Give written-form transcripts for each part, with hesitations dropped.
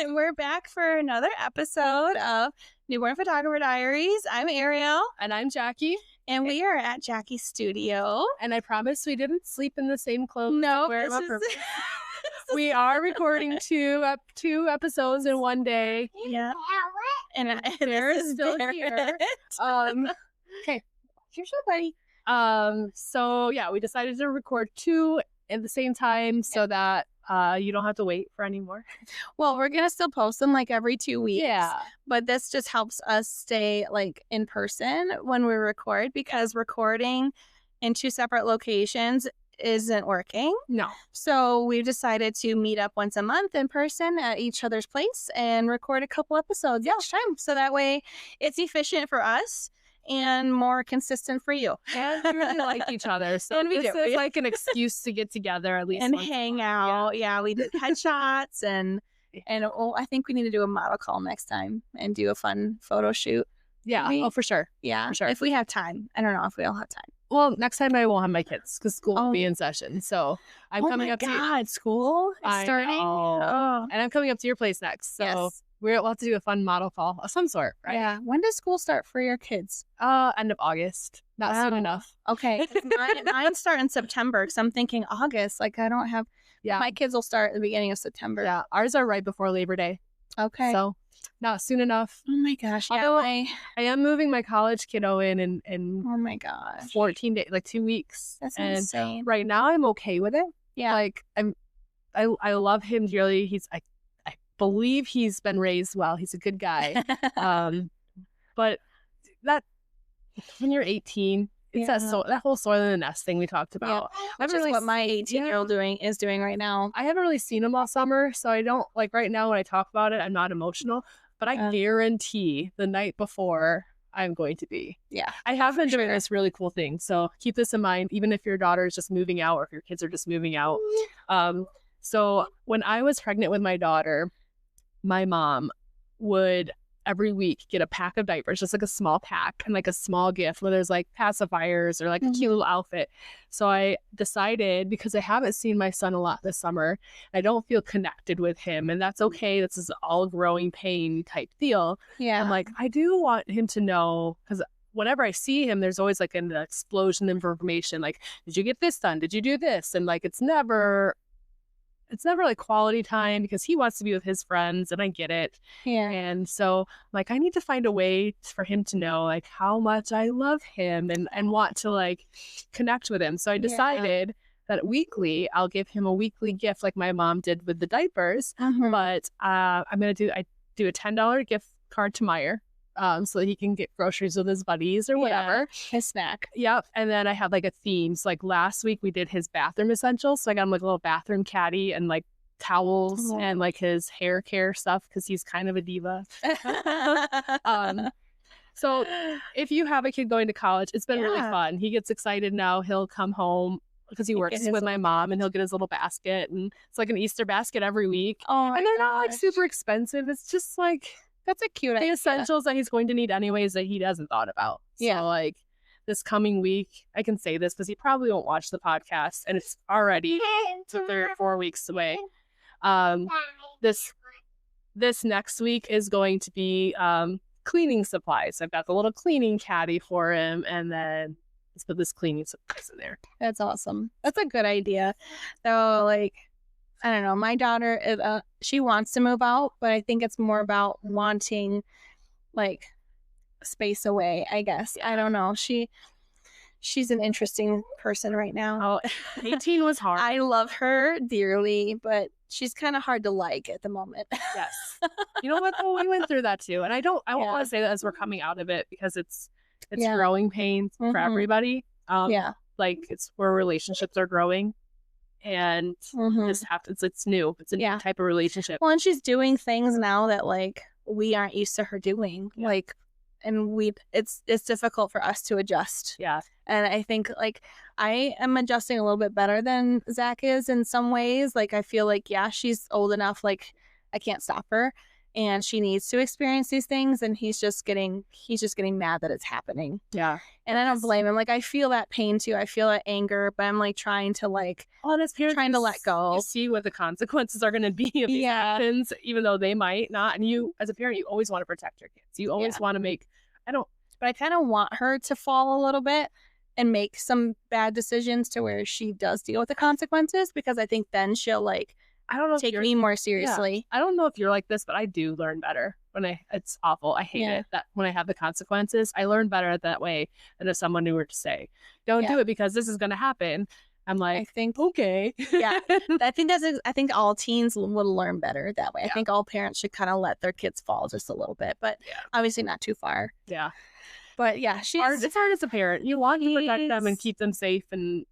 We're back for another episode of Newborn Photographer Diaries. I'm Arielle. And I'm Jackie. And we are at Jackie's studio. And I promise we didn't sleep in the same clothes. No, we are recording two episodes in one day. Yeah. And Barrett's still here. Okay. Here's your buddy. So yeah, we decided to record two at the same time so that you don't have to wait for any more. Well, we're gonna still post them like every 2 weeks. Yeah. But this just helps us stay like in person when we record, because recording in two separate locations isn't working. No. So we've decided to meet up once a month in person at each other's place and record a couple episodes each time. So that way it's efficient for us and more consistent for you. And we really like each other. So And we this do. is like an excuse to get together at least And once. hang out. Yeah, we did headshots and I think we need to do a model call next time and do a fun photo shoot. Yeah. Maybe. Oh, for sure. Yeah, For sure. if we have time. I don't know if we'll have time. Well, next time I won't have my kids because school will be in session. So I'm coming up to God, school is starting. Oh, and I'm coming up to your place next. So yes. we'll have to do a fun model call of some sort, right? Yeah. When does school start for your kids? End of August. Not soon enough. Okay. Mine start in September because I'm thinking August. Like I don't have. Yeah. My kids will start at the beginning of September. Yeah. Ours are right before Labor Day. Okay. So not soon enough. Oh my gosh. Yeah. Although I am moving my college kiddo in Oh my gosh. 14 days, like 2 weeks. That's and insane. right now I'm okay with it. Yeah. Like I love him dearly. I believe he's been raised well. He's a good guy. But that when you're 18, it's that whole soil in the nest thing we talked about. Which is what my 18-year-old is doing right now. I haven't really seen him all summer, so I don't like right now when I talk about it, I'm not emotional. But I guarantee the night before I'm going to be. Yeah. I have been doing this really cool thing. So keep this in mind, even if your daughter is just moving out or if your kids are just moving out. So when I was pregnant with my daughter, my mom would every week get a pack of diapers, just like a small pack and like a small gift where there's like pacifiers or like a cute little outfit. So I decided, because I haven't seen my son a lot this summer, I don't feel connected with him, and that's okay. This is all growing pain type deal. Yeah. I'm like, I do want him to know, because whenever I see him, there's always like an explosion of information. Like, did you get this done? Did you do this? And like, it's never like quality time because he wants to be with his friends, and I get it. Yeah. And so like, I need to find a way for him to know like how much I love him and want to like connect with him. So I decided that weekly I'll give him a weekly gift like my mom did with the diapers. But I do a $10 gift card to Meijer. So that he can get groceries with his buddies or whatever. His snack. Yep. And then I have like a theme. So like last week we did his bathroom essentials. So I got him like a little bathroom caddy and like towels and like his hair care stuff because he's kind of a diva. So if you have a kid going to college, it's been really fun. He gets excited now. He'll come home because he works with my mom, and he'll get his little basket, and it's like an Easter basket every week. And they're not like super expensive. It's just like, that's a cute idea. The essentials that he's going to need anyways that he hasn't thought about. Yeah. So like this coming week, I can say this because he probably won't watch the podcast, and it's already 3 or 4 weeks away. This next week is going to be cleaning supplies. I've got the little cleaning caddy for him, and then let's put this cleaning supplies in there. That's awesome. That's a good idea. So like, I don't know. My daughter, she wants to move out, but I think it's more about wanting, like, space away, I guess. I don't know. She's an interesting person right now. Oh, 18 was hard. I love her dearly, but she's kind of hard to like at the moment. Yes. You know what, though? We went through that, too. And I don't want to say that as we're coming out of it, because it's growing pains for everybody. Like, it's where relationships are growing. And this happens. It's new. It's a new type of relationship. Well, and she's doing things now that like we aren't used to her doing. Like, and it's difficult for us to adjust. Yeah. And I think like I am adjusting a little bit better than Zach is in some ways. Like I feel like she's old enough. Like I can't stop her, and she needs to experience these things, and he's just getting mad that it's happening. Yeah. And I don't blame him. Like, I feel that pain too. I feel that anger, but I'm like trying to like, trying to let go. You see what the consequences are going to be if it happens, even though they might not. And you, as a parent, you always want to protect your kids. You always want to make, but I kind of want her to fall a little bit and make some bad decisions to where she does deal with the consequences, because I think then she'll like, I don't know, take me more seriously. I don't know if you're like this, but I do learn better when it's awful. I hate it that when I have the consequences, I learn better that way than if someone were to say, don't do it because this is going to happen. I'm like, I think, okay. Yeah. I think all teens will learn better that way. I think all parents should kind of let their kids fall just a little bit, but obviously not too far. Yeah. But yeah, it's hard as a parent. You want to protect them and keep them safe and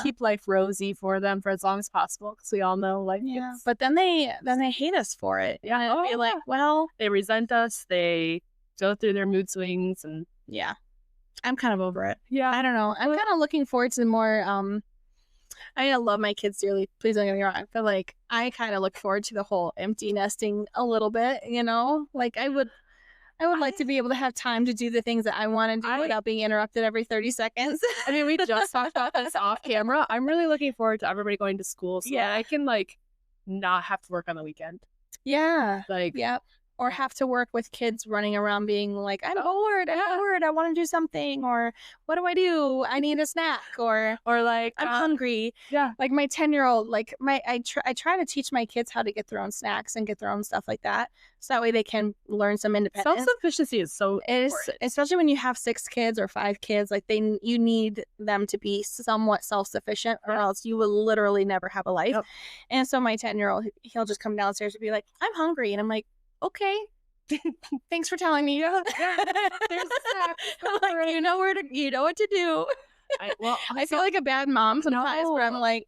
keep life rosy for them for as long as possible, because we all know life gets... But then they hate us for it. Yeah. Be like, well, they resent us. They go through their mood swings, and I'm kind of over it. Yeah. I don't know. I'm kind of looking forward to more. I love my kids dearly. Please don't get me wrong. But like, I kind of look forward to the whole empty nesting a little bit. You know, like I would like to be able to have time to do the things that I want to do without being interrupted every 30 seconds. I mean, we just talked about this off camera. I'm really looking forward to everybody going to school so that I can like not have to work on the weekend. Yeah. Like, or have to work with kids running around being like, I'm bored, I want to do something, or what do? I need a snack, or like, I'm hungry. Yeah. Like my 10-year-old, like I try to teach my kids how to get their own snacks and get their own stuff like that. So that way they can learn some independence. Self-sufficiency is so important. Especially when you have 6 kids or 5 kids, like you need them to be somewhat self-sufficient, or else you will literally never have a life. And so my 10-year-old, he'll just come downstairs and be like, I'm hungry. And I'm like, okay, thanks for telling me. There's a snack. Like, you know what to do. I feel like a bad mom sometimes, but I'm like,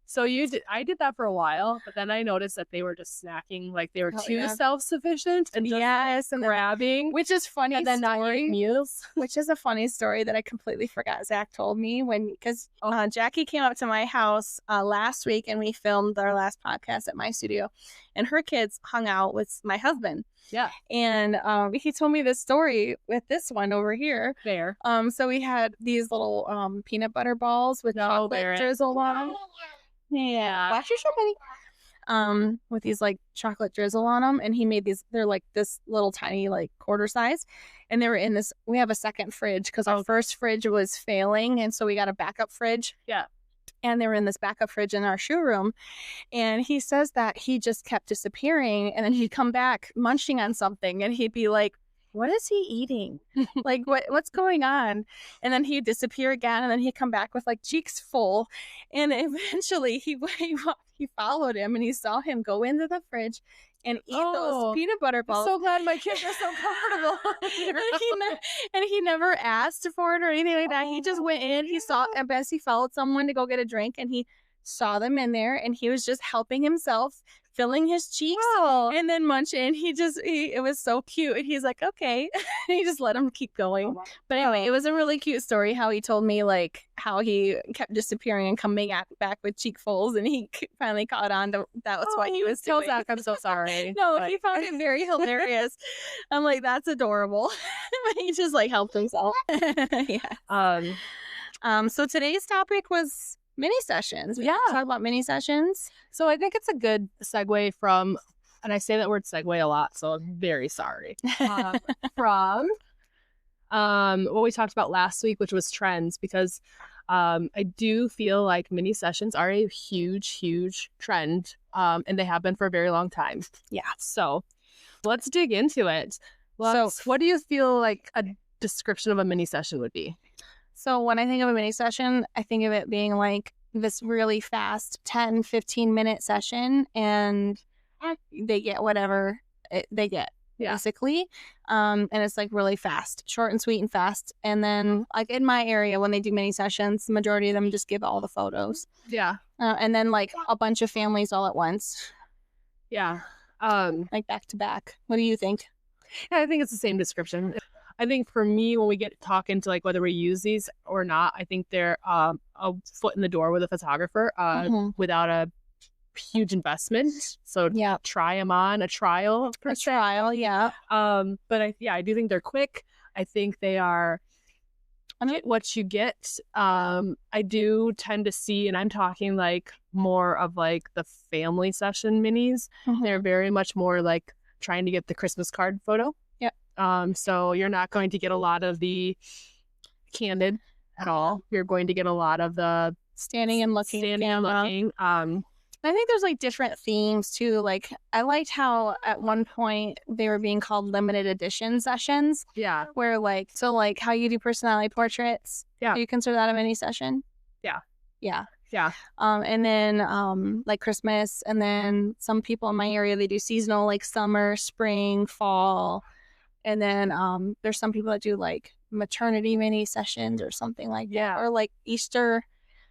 So I did that for a while, but then I noticed that they were just snacking, like they were too self-sufficient and just and grabbing, which is funny. And then not eating meals, which is a funny story that I completely forgot. Zach told me because Jackie came up to my house last week, and we filmed our last podcast at my studio, and her kids hung out with my husband. Yeah. And he told me this story with this one over here. There. So we had these little peanut butter balls with chocolate drizzle on them. Yeah. Flash your show, buddy. With these like chocolate drizzle on them, and he made these. They're like this little tiny, like quarter size, and they were in this. We have a second fridge because our first fridge was failing, and so we got a backup fridge. Yeah. And they were in this backup fridge in our shoe room. And he says that he just kept disappearing. And then he'd come back munching on something. And he'd be like, what is he eating? Like, what's going on? And then he'd disappear again. And then he'd come back with like cheeks full. And eventually he followed him, and he saw him go into the fridge and eat those peanut butter balls. I'm so glad my kids are so comfortable. and he never asked for it or anything like that. He just went in. He saw, and Bessie followed someone to go get a drink, and he saw them in there, and he was just helping himself, filling his cheeks and then munching. It was so cute. And he's like, okay. He just let him keep going. But anyway, it was a really cute story how he told me like how he kept disappearing and coming back with cheekfuls, and he finally caught on to that was what he was doing. Zach, I'm so sorry. No, he found it very hilarious. I'm like, that's adorable. He just like helped himself. So today's topic was mini sessions. We talk about mini sessions. So I think it's a good segue from, and I say that word segue a lot, so I'm very sorry. From what we talked about last week, which was trends, because I do feel like mini sessions are a huge, huge trend, and they have been for a very long time. Yeah. So let's dig into it. So what do you feel like a description of a mini session would be? So when I think of a mini session, I think of it being like this really fast 10, 15-minute session, and they get whatever they get, basically. And it's like really fast, short and sweet and fast. And then like in my area, when they do mini sessions, the majority of them just give all the photos. Yeah. And then like a bunch of families all at once. Yeah. Like back to back. What do you think? Yeah, I think it's the same description. I think for me, when we get talking to like whether we use these or not, I think they're a foot in the door with a photographer without a huge investment. So Yeah. try them on a trial. A trial, yeah. But I do think they're quick. I think they are get what you get. I do tend to see, and I'm talking like more of like the family session minis. They're very much more like trying to get the Christmas card photo. Yep. So you're not going to get a lot of the candid at all. You're going to get a lot of the standing and looking. I think there's like different themes too. Like I liked how at one point they were being called limited edition sessions. Yeah. Where like how you do personality portraits. Yeah. Do you consider that a mini session? Yeah. Yeah. Yeah. And then like Christmas, and then some people in my area, they do seasonal, like summer, spring, fall. And then there's some people that do like maternity mini sessions or something like that. Or like Easter,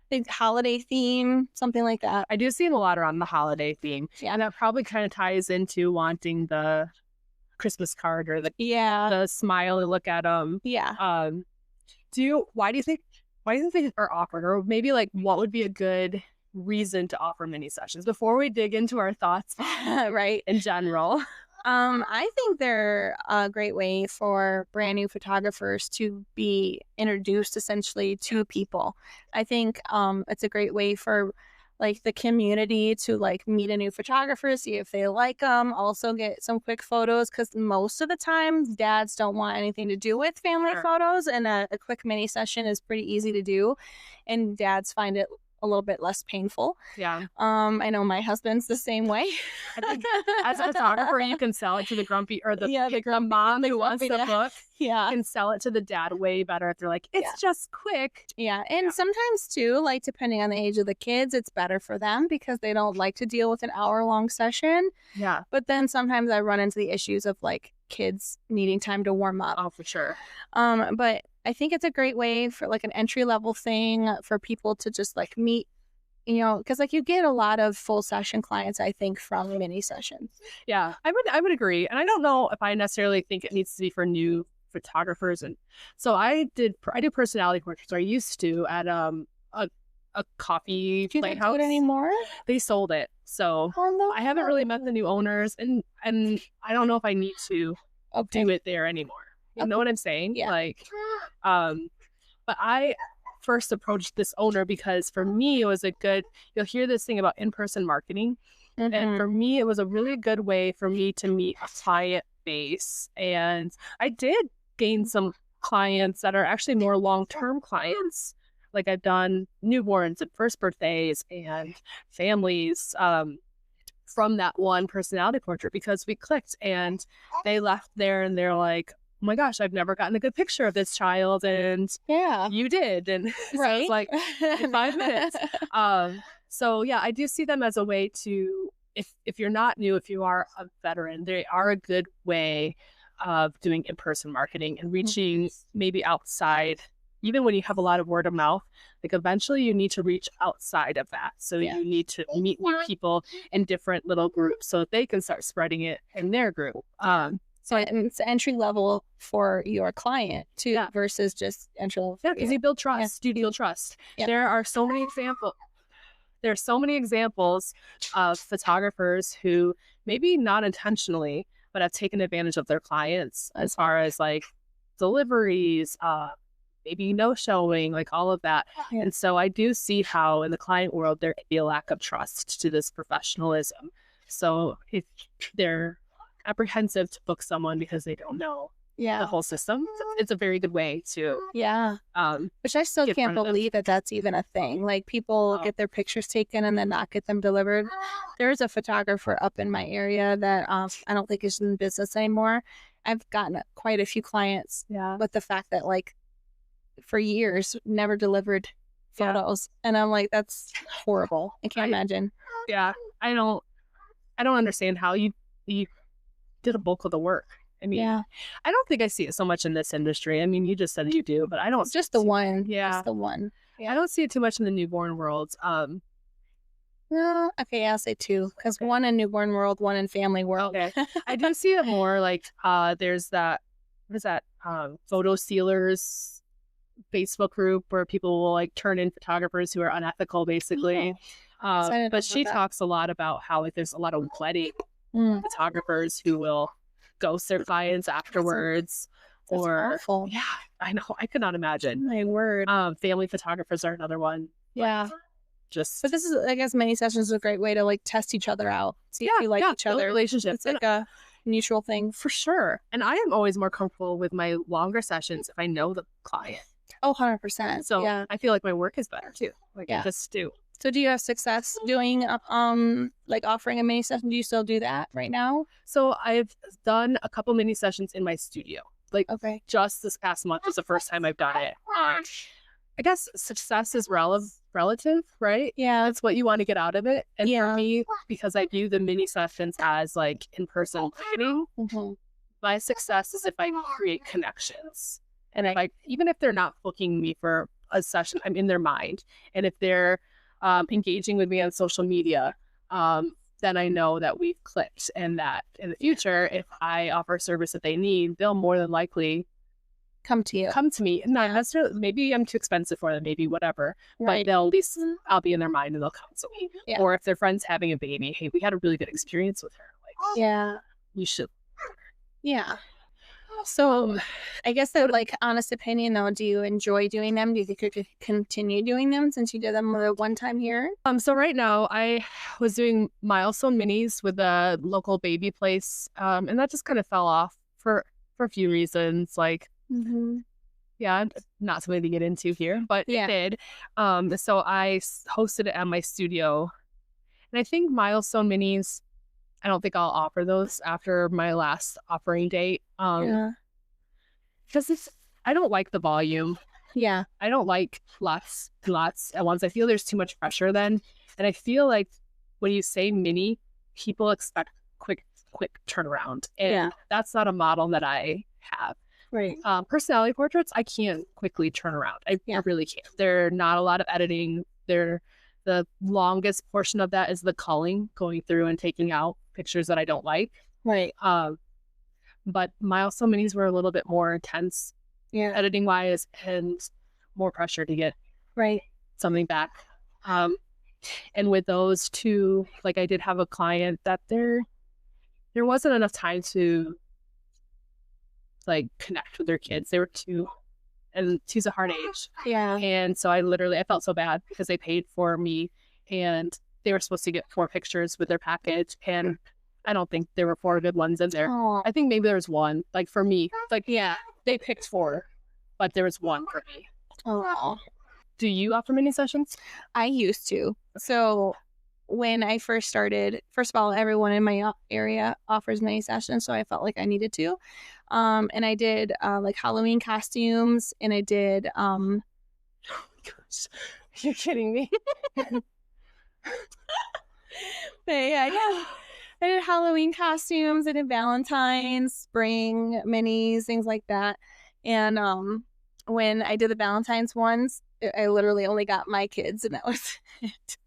big holiday theme, something like that. I do see it a lot around the holiday theme. Yeah. And that probably kind of ties into wanting the Christmas card or the smile and look at them. Yeah. Why do you think they are offered, or maybe like what would be a good reason to offer mini sessions before we dig into our thoughts right in general? I think they're a great way for brand new photographers to be introduced essentially to people. I think it's a great way for like the community to like meet a new photographer, see if they like them, also get some quick photos, because most of the time dads don't want anything to do with family photos, and a quick mini session is pretty easy to do, and dads find it a little bit less painful. Yeah. I know my husband's the same way. I think as a photographer, you can sell it to the grumpy or the mom who wants the book. Yeah. Can sell it to the dad way better if they're like, it's just quick. Yeah. And sometimes too, like depending on the age of the kids, it's better for them because they don't like to deal with an hour-long session. Yeah. But then sometimes I run into the issues of like kids needing time to warm up. Oh, for sure. But I think it's a great way for like an entry-level thing for people to just like meet, because like you get a lot of full session clients, I think, from mini sessions. Yeah, I would agree. And I don't know if I necessarily think it needs to be for new photographers. And so I do personality portraits. I used to at a coffee playhouse. Do they do it anymore? They sold it. So I haven't really met the new owners, and I don't know if I need to do it there anymore. You know what I'm saying? Yeah. Like, but I first approached this owner because for me it was you'll hear this thing about in-person marketing. And for me, it was a really good way for me to meet a client base. And I did gain some clients that are actually more long-term clients. Like I've done newborns and first birthdays and families from that one personality portrait because we clicked, and they left there and they're like, oh my gosh, I've never gotten a good picture of this child. And you did. And right. So it's like in 5 minutes. So yeah, I do see them as a way to, if you're not new, if you are a veteran, they are a good way of doing in-person marketing and reaching maybe outside. Even when you have a lot of word of mouth, like eventually you need to reach outside of that. So you need to meet new people in different little groups so that they can start spreading it in their group. So it's entry level for your client too, versus just entry level. Yeah, because you build trust. You build trust. Yep. There are so many examples. There are so many examples of photographers who maybe not intentionally, but have taken advantage of their clients as far as like deliveries, maybe no showing, like all of that. Yeah. And so I do see how in the client world there can be a lack of trust to this professionalism. So if they're apprehensive to book someone because they don't know the whole system, it's a very good way to which I still can't believe that that's even a thing. Like people get their pictures taken and then not get them delivered. There's a photographer up in my area that I don't think is in business anymore. I've gotten quite a few clients with the fact that like for years never delivered photos, and I'm like, that's horrible. I can't imagine. I don't understand how you did a bulk of the work. I mean, I don't think I see it so much in this industry. I mean, you just said you do, but I don't. It's just the one. Yeah. Just the one. I don't see it too much in the newborn world. No, okay, I'll say two, because one in newborn world, one in family world. Okay. I do see it more like there's that, what is that, photo sealers Facebook group where people will like turn in photographers who are unethical, basically. Excited But about she that. talks a lot about how like there's a lot of wedding photographers who will ghost their clients afterwards. That's Or awful. yeah, I know. I could not imagine. My word. Family photographers are another one. Yeah. Just But this is, I guess, mini sessions is a great way to like test each other out. See if you like each build other. relationships. It's like a mutual thing. For sure. And I am always more comfortable with my longer sessions if I know the client. Oh, 100%. So yeah. I feel like my work is better too. Like Yeah. I just do. So do you have success doing like offering a mini session? Do you still do that right now? So I've done a couple mini sessions in my studio. Like Okay. just this past month was the first time I've done it. I guess success is relative, right? Yeah. That's what you want to get out of it. And Yeah. for me, because I view the mini sessions as like in-person marketing, my success is if I create connections. And even if they're not booking me for a session, I'm in their mind. And if they're engaging with me on social media, then I know that we've clicked, and that in the future, if I offer a service that they need, they'll more than likely come to you. Come to me. Not necessarily, maybe I'm too expensive for them, maybe whatever, Right. but they'll at least, I'll be in their mind and they'll come to me. Yeah. Or if their friend's having a baby, hey, we had a really good experience with her. Like, Yeah. you should. Yeah. So I guess that, like, honest opinion though, do you enjoy doing them? Do you think you could continue doing them since you did them the one time here? So right now I was doing milestone minis with a local baby place. And that just kind of fell off for a few reasons. Like, yeah, not something to get into here, but it did. So I hosted it at my studio. And I think milestone minis, I don't think I'll offer those after my last offering date. Because I don't like the volume. Yeah. I don't like lots at once. I feel there's too much pressure then. And I feel like when you say mini, people expect quick turnaround. And that's not a model that I have. Right. Personality portraits, I can't quickly turn around. I really can't. They're not a lot of editing. The longest portion of that is the culling, going through and taking out pictures that I don't like. Right. But milestone minis were a little bit more intense, editing wise, and more pressure to get something back. And with those two, like I did have a client that there wasn't enough time to like connect with their kids. They were two, and two's a hard age. Yeah. And so I felt so bad because they paid for me and they were supposed to get 4 pictures with their package. And I don't think there were 4 good ones in there. Aww. I think maybe there was one, like for me, like, they picked 4, but there was one for me. Oh. Do you offer mini sessions? I used to. So when I first started, first of all, everyone in my area offers mini sessions, so I felt like I needed to. And I did like Halloween costumes, and I did You're kidding me. But I did Halloween costumes, I did Valentine's, spring minis, things like that. And when I did the Valentine's ones, I literally only got my kids, and that was it.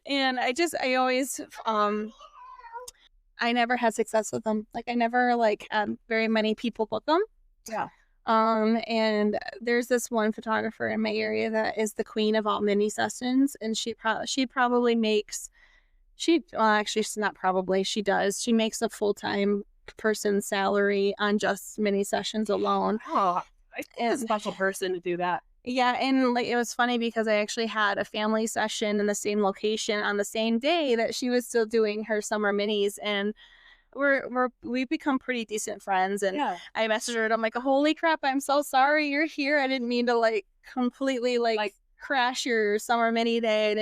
And I always I never had success with them. Like I never had very many people book them. Yeah. And there's this one photographer in my area that is the queen of all mini sessions, and she probably makes actually it's not probably, she does. She makes a full-time person's salary on just mini sessions alone. Oh, a special person to do that. Yeah, and like it was funny because I actually had a family session in the same location on the same day that she was still doing her summer minis, and we've become pretty decent friends. And I messaged her and I'm like, holy crap, I'm so sorry you're here. I didn't mean to completely crash your summer mini day. I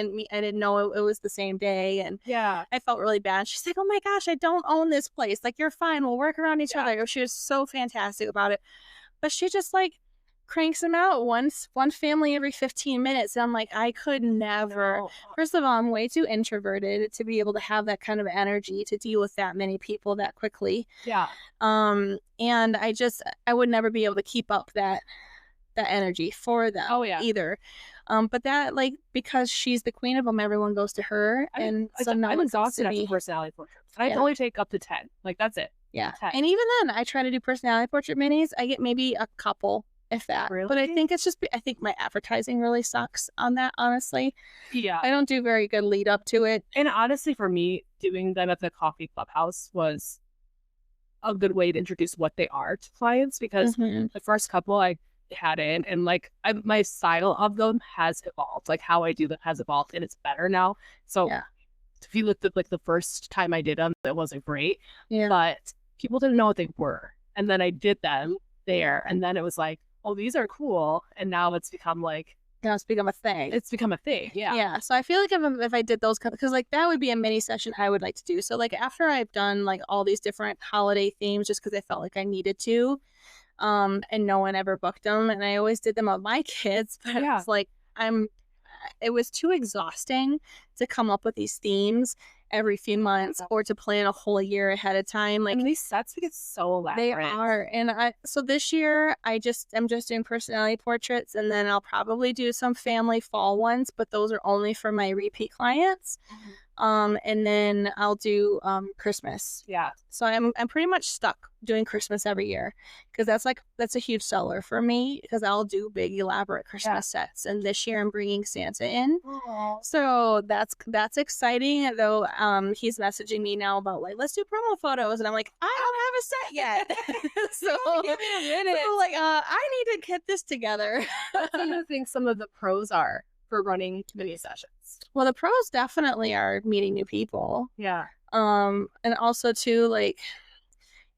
didn't know it was the same day, and I felt really bad. She's like, oh my gosh, I don't own this place. Like, you're fine. We'll work around each other. She was so fantastic about it, but she just cranks them out one family every 15 minutes. And I'm like, I could never. No. First of all, I'm way too introverted to be able to have that kind of energy to deal with that many people that quickly. Yeah. And I would never be able to keep up that energy for them. Oh yeah. Either. But that because she's the queen of them, everyone goes to her. I'm exhausted after personality portraits. I only take up to 10. That's it. Yeah. 10. And even then, I try to do personality portrait minis. I get maybe a couple if that. Really? But I think it's just, I think my advertising really sucks on that, honestly. Yeah. I don't do very good lead up to it. And honestly, for me, doing them at the coffee clubhouse was a good way to introduce what they are to clients, because Mhm. the first couple I had in, and like my style of them has evolved. Like how I do them has evolved, and it's better now. So Yeah. if you looked at like the first time I did them, it wasn't great, Yeah. but people didn't know what they were. And then I did them there, and then it was like, oh, these are cool. And now it's become like, Now it's become a thing. it's become a thing. Yeah. Yeah. So I feel like if I did those, because like that would be a mini session I would like to do. So like after I've done like all these different holiday themes, just because I felt like I needed to, and no one ever booked them, and I always did them on my kids, but Yeah. it's like it was too exhausting to come up with these themes every few months or to plan a whole year ahead of time. Like, And these sets get so elaborate. they are. And so this year I'm just doing personality portraits, and then I'll probably do some family fall ones, but those are only for my repeat clients. And then I'll do Christmas. Yeah. So I'm pretty much stuck doing Christmas every year, because that's a huge seller for me, because I'll do big elaborate Christmas sets, and this year I'm bringing Santa in. Aww. So that's exciting. Though he's messaging me now about like, let's do promo photos, and I'm like, I don't have a set yet. so, Give me a minute. so like I need to get this together. What do you think some of the pros are for running committee sessions? Well, the pros definitely are meeting new people. Yeah. And also too, like,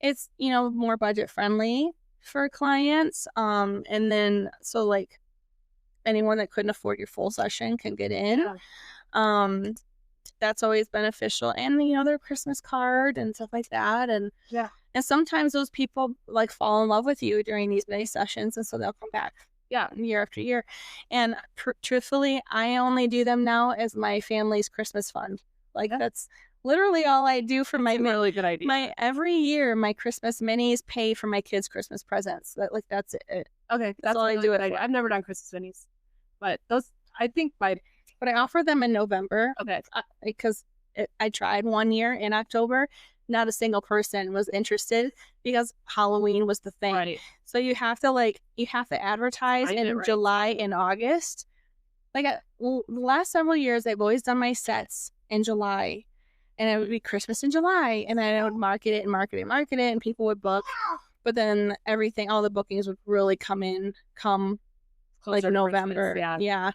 it's, more budget friendly for clients. And then so like anyone that couldn't afford your full session can get in. Yeah. That's always beneficial. And their Christmas card and stuff like that. And sometimes those people like fall in love with you during these mini sessions, and so they'll come back. Yeah, year after year. And truthfully, I only do them now as my family's Christmas fund. Like, that's literally all I do for my really good idea. Every year, my Christmas minis pay for my kids' Christmas presents. That's it. Okay, that's all I do it for. I've never done Christmas minis, but those I think but I offer them in November. Okay, because I tried one year in October. Not a single person was interested, because Halloween was the thing. Right. So you have to advertise in July and August. Like the last several years, I've always done my sets in July, and it would be Christmas in July, and then I would market it, and people would book. But then all the bookings would really come like November. Christmas, yeah.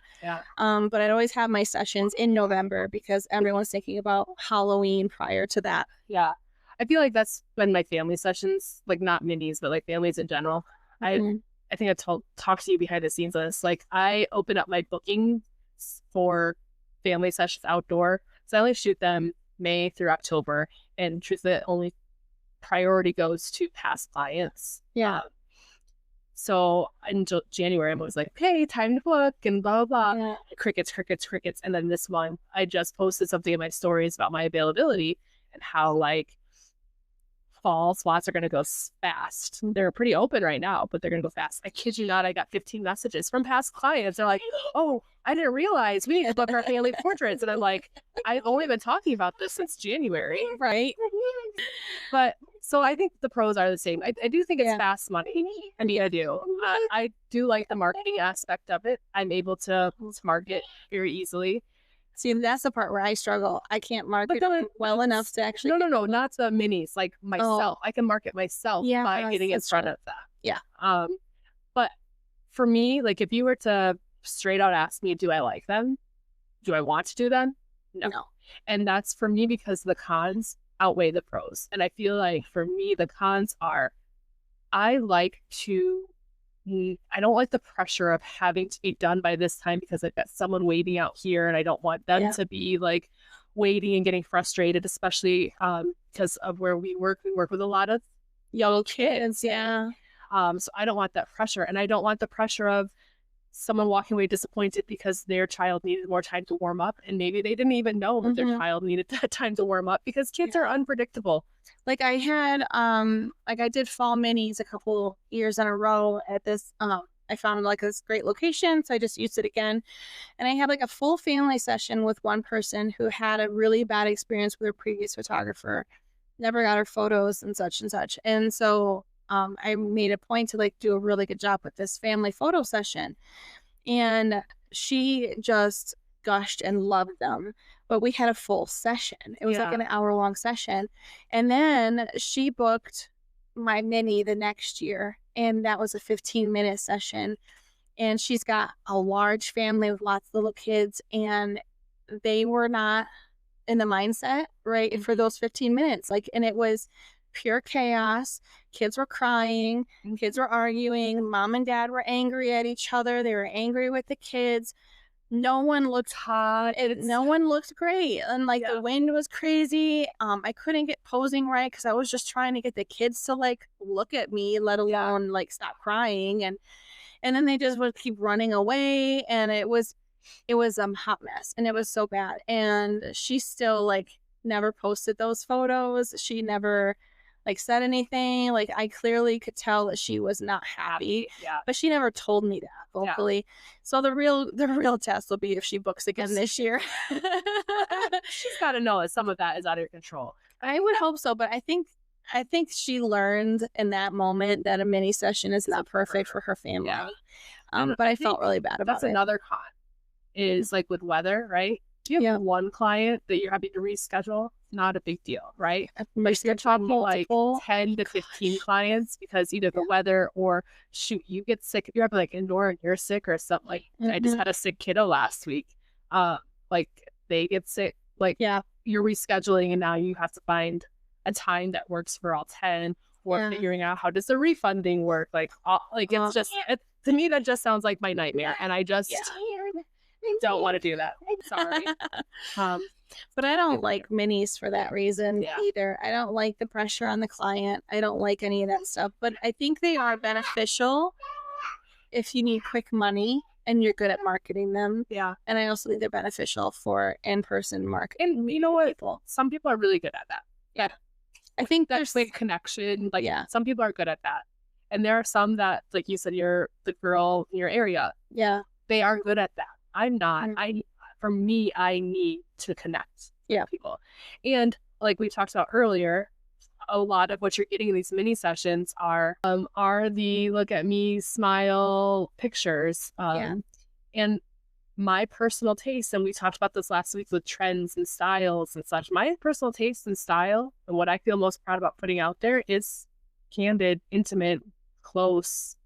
But I'd always have my sessions in November, because everyone's thinking about Halloween prior to that. Yeah. I feel like that's when my family sessions, like not minis, but like families in general. Mm-hmm. I think I talked to you behind the scenes on this. Like, I open up my bookings for family sessions outdoor. So I only shoot them May through October, and truthfully, only priority goes to past clients. Yeah. So in January, I'm always like, hey, time to book, and blah, blah, blah. Yeah. Crickets. And then this month, I just posted something in my stories about my availability and how, like, fall slots are going to go fast. They're pretty open right now, but they're going to go fast. I kid you not, I got 15 messages from past clients. They're like, oh, I didn't realize we need to book our family portraits. And I'm like, I've only been talking about this since January. Right. But so I think the pros are the same. I do think it's fast money. I mean, I do. I do like the marketing aspect of it. I'm able to market very easily. See, that's the part where I struggle. I can't market well enough to actually. No, not the minis. Like myself, I can market myself by getting in front of that. Yeah. But for me, like, if you were to straight out ask me, do I like them? Do I want to do them? No. And that's for me because the cons outweigh the pros. And I feel like for me, the cons are, I don't like the pressure of having to be done by this time, because I've got someone waiting out here, and I don't want them to be like waiting and getting frustrated, especially because of where we work. We work with a lot of young kids. Yeah. So I don't want that pressure, and I don't want the pressure of someone walking away disappointed because their child needed more time to warm up, and maybe they didn't even know that their child needed that time to warm up, because kids are unpredictable. Like I had, I did fall minis a couple years in a row at this, I found like this great location, so I just used it again. And I had like a full family session with one person who had a really bad experience with her previous photographer, never got her photos and such and such. And so I made a point to like do a really good job with this family photo session. And she just gushed and loved them. But we had a full session. It was like an hour-long session. And then she booked my mini the next year, and that was a 15-minute session. And she's got a large family with lots of little kids, and they were not in the mindset, right, for those 15 minutes. Like, and it was pure chaos. Kids were crying, kids were arguing, mom and dad were angry at each other, they were angry with the kids. No one looked hot. No one looked great. And like the wind was crazy. I couldn't get posing right because I was just trying to get the kids to like look at me, let alone like stop crying. And then they just would keep running away. And it was hot mess. And it was so bad. And she still like never posted those photos. She never like said anything. Like I clearly could tell that she was not happy. But she never told me that vocally. So the real test will be if she books again this year. She's got to know that some of that is out of your control. I would hope so, but I think she learned in that moment that a mini session is not perfect for her family. But I felt really bad about it. That's another con is like with weather, right? Do you have one client that you're happy to reschedule? Not a big deal, right? But you're talking like 10 to 15 clients because either the weather or shoot, you get sick. If you're having like indoor and you're sick or something, like I just had a sick kiddo last week. Like they get sick, like you're rescheduling and now you have to find a time that works for all 10 or figuring out how does the refunding work? Like, it's just, to me, that just sounds like my nightmare. And I just don't want to do that. Sorry. But I don't like minis for that reason either. I don't like the pressure on the client. I don't like any of that stuff. But I think they are beneficial if you need quick money and you're good at marketing them. And I also think they're beneficial for in-person marketing. And you know what? Some people are really good at that. I think that's like connection. Like some people are good at that. And there are some that, like you said, you're the girl in your area. They are good at that. I'm not. For me, I need to connect with people. And like we talked about earlier, a lot of what you're getting in these mini sessions are the look at me, smile pictures. And my personal taste, and we talked about this last week with trends and styles and such, my personal taste and style and what I feel most proud about putting out there is candid, intimate, close.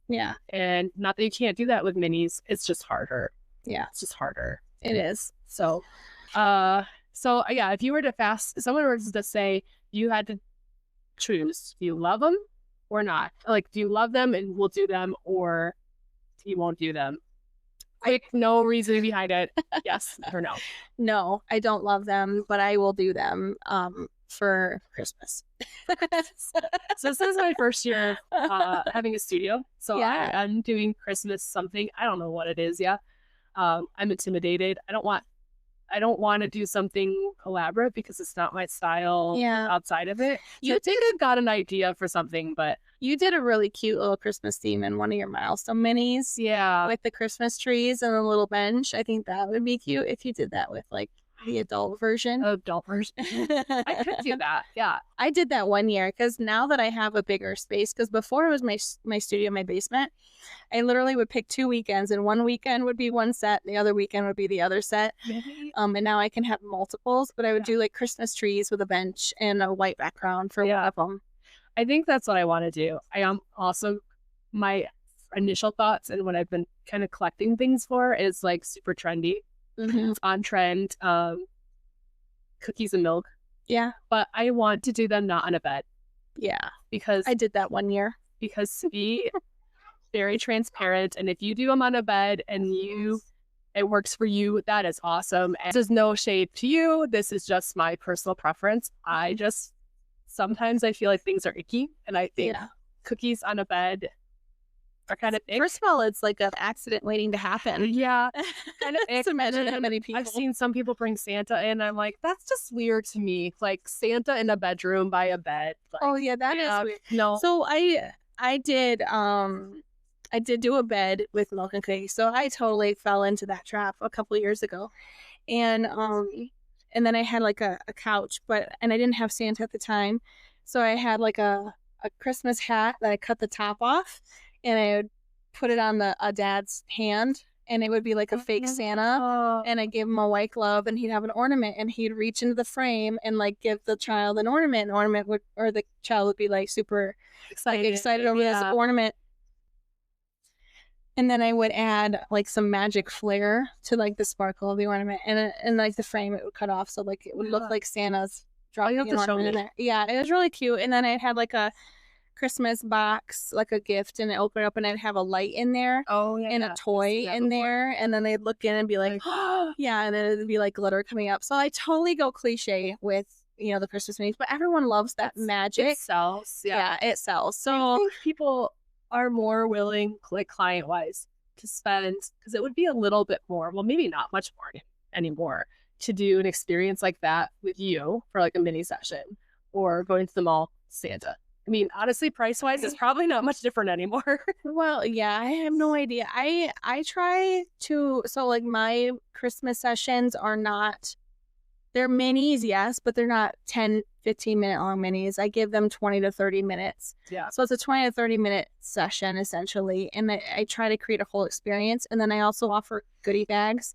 And not that you can't do that with minis. It's just harder. It's just harder. It is. So, if you were to someone were to say you had to choose, do you love them or not? Like, do you love them and will do them, or you won't do them? Quick, no reason behind it. Yes or no? No, I don't love them, but I will do them for Christmas. So this is my first year having a studio. So I'm doing Christmas something. I don't know what it is yet. I'm intimidated. I don't want to do something elaborate because it's not my style outside of it. So I think I've got an idea for something, but you did a really cute little Christmas theme in one of your milestone minis. With the Christmas trees and a little bench. I think that would be cute if you did that with like the adult version. I could do that. I did that one year because now that I have a bigger space, because before it was my studio, my basement, I literally would pick 2 weekends, and one weekend would be one set, the other weekend would be the other set. And now I can have multiples, but I would do like Christmas trees with a bench and a white background for one of them. I think that's what I want to do. I am also, my initial thoughts and what I've been kind of collecting things for is like super trendy. It's on trend, cookies and milk. But I want to do them not on a bed. Because I did that one year. Because to be very transparent, and if you do them on a bed and it works for you, that is awesome. And there's no shade to you. This is just my personal preference. Sometimes I feel like things are icky, and I think cookies on a bed are kind of ick. First of all, it's like an accident waiting to happen. Kind of ick. Imagine how many people. I've seen some people bring Santa in. I'm like, that's just weird to me. Like Santa in a bedroom by a bed. Like, that is weird. No. So I did do a bed with milk and cookies. So I totally fell into that trap a couple of years ago. And then I had like a couch, and I didn't have Santa at the time. So I had like a a Christmas hat that I cut the top off, and I would put it on a dad's hand, and it would be like a fake Santa. Oh, And I gave him a white glove, and he'd have an ornament, and he'd reach into the frame and like give the child an ornament. An ornament would, or the child would be like super excited over this ornament. And then I would add like some magic flair to like the sparkle of the ornament, and like the frame it would cut off, so like it would look like Santa's dropping an ornament in there. Yeah, it was really cute. And then I had like a Christmas box, like a gift, and I open it up and I'd have a light in there. Oh yeah, and a toy in there, and then they'd look in and be like, oh yeah, and then it'd be like glitter coming up. So I totally go cliche with, you know, the Christmas minis, but everyone loves that magic. It sells. Yeah, it sells. I So think people are more willing, like client wise, to spend, because it would be a little bit more, well, maybe not much more anymore, to do an experience like that with you for like a mini session or going to the mall Santa. I mean, honestly, price wise, it's probably not much different anymore. well, yeah, I have no idea. I try to, so like my Christmas sessions are not, they're minis, yes, but they're not 10, 15-minute long minis. I give them 20 to 30 minutes. Yeah. So it's a 20 to 30-minute session, essentially. And I try to create a whole experience. And then I also offer goodie bags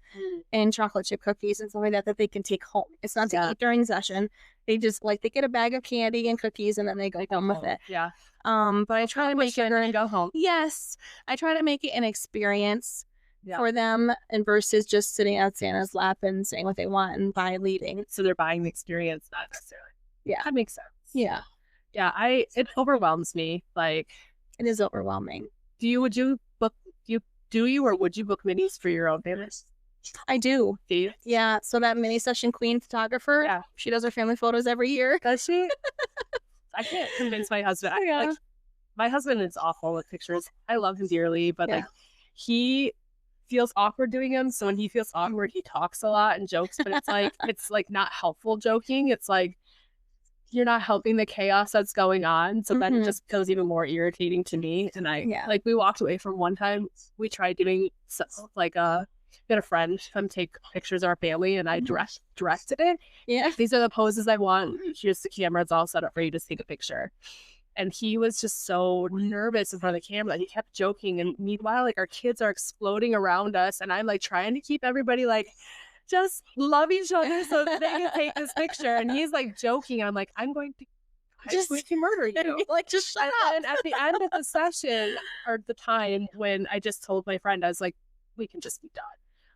and chocolate chip cookies and stuff like that they can take home. It's not to eat during session. They just, like, they get a bag of candy and cookies, and then they go home with it. Yeah. But I try to make it, and go home. yes, I try to make it an experience for them, and versus just sitting on Santa's lap and saying what they want and by leading. So they're buying the experience, not necessarily. Yeah. That makes sense. Yeah. Yeah, it overwhelms me. Like, it is overwhelming. would you book minis for your own families? I do. Do you? Yeah. So that mini session queen photographer, she does her family photos every year. Does she? I can't convince my husband. Like, my husband is awful with pictures. I love him dearly, but like he feels awkward doing them. So when he feels awkward, he talks a lot and jokes, but it's like not helpful joking. It's like you're not helping the chaos that's going on. So then it just becomes even more irritating to me. And like we walked away from one time, we tried doing like we had a friend come take pictures of our family, and I directed it. Yeah. These are the poses I want. Here's the camera. It's all set up for you to take a picture. And he was just so nervous in front of the camera that he kept joking. And meanwhile, like, our kids are exploding around us, and I'm like trying to keep everybody like just love each other so that they can take this picture. And he's like joking. I'm like, I'm going to murder you. Like, just shut up. And at the end of the session, or the time when I just told my friend, I was like, we can just be done.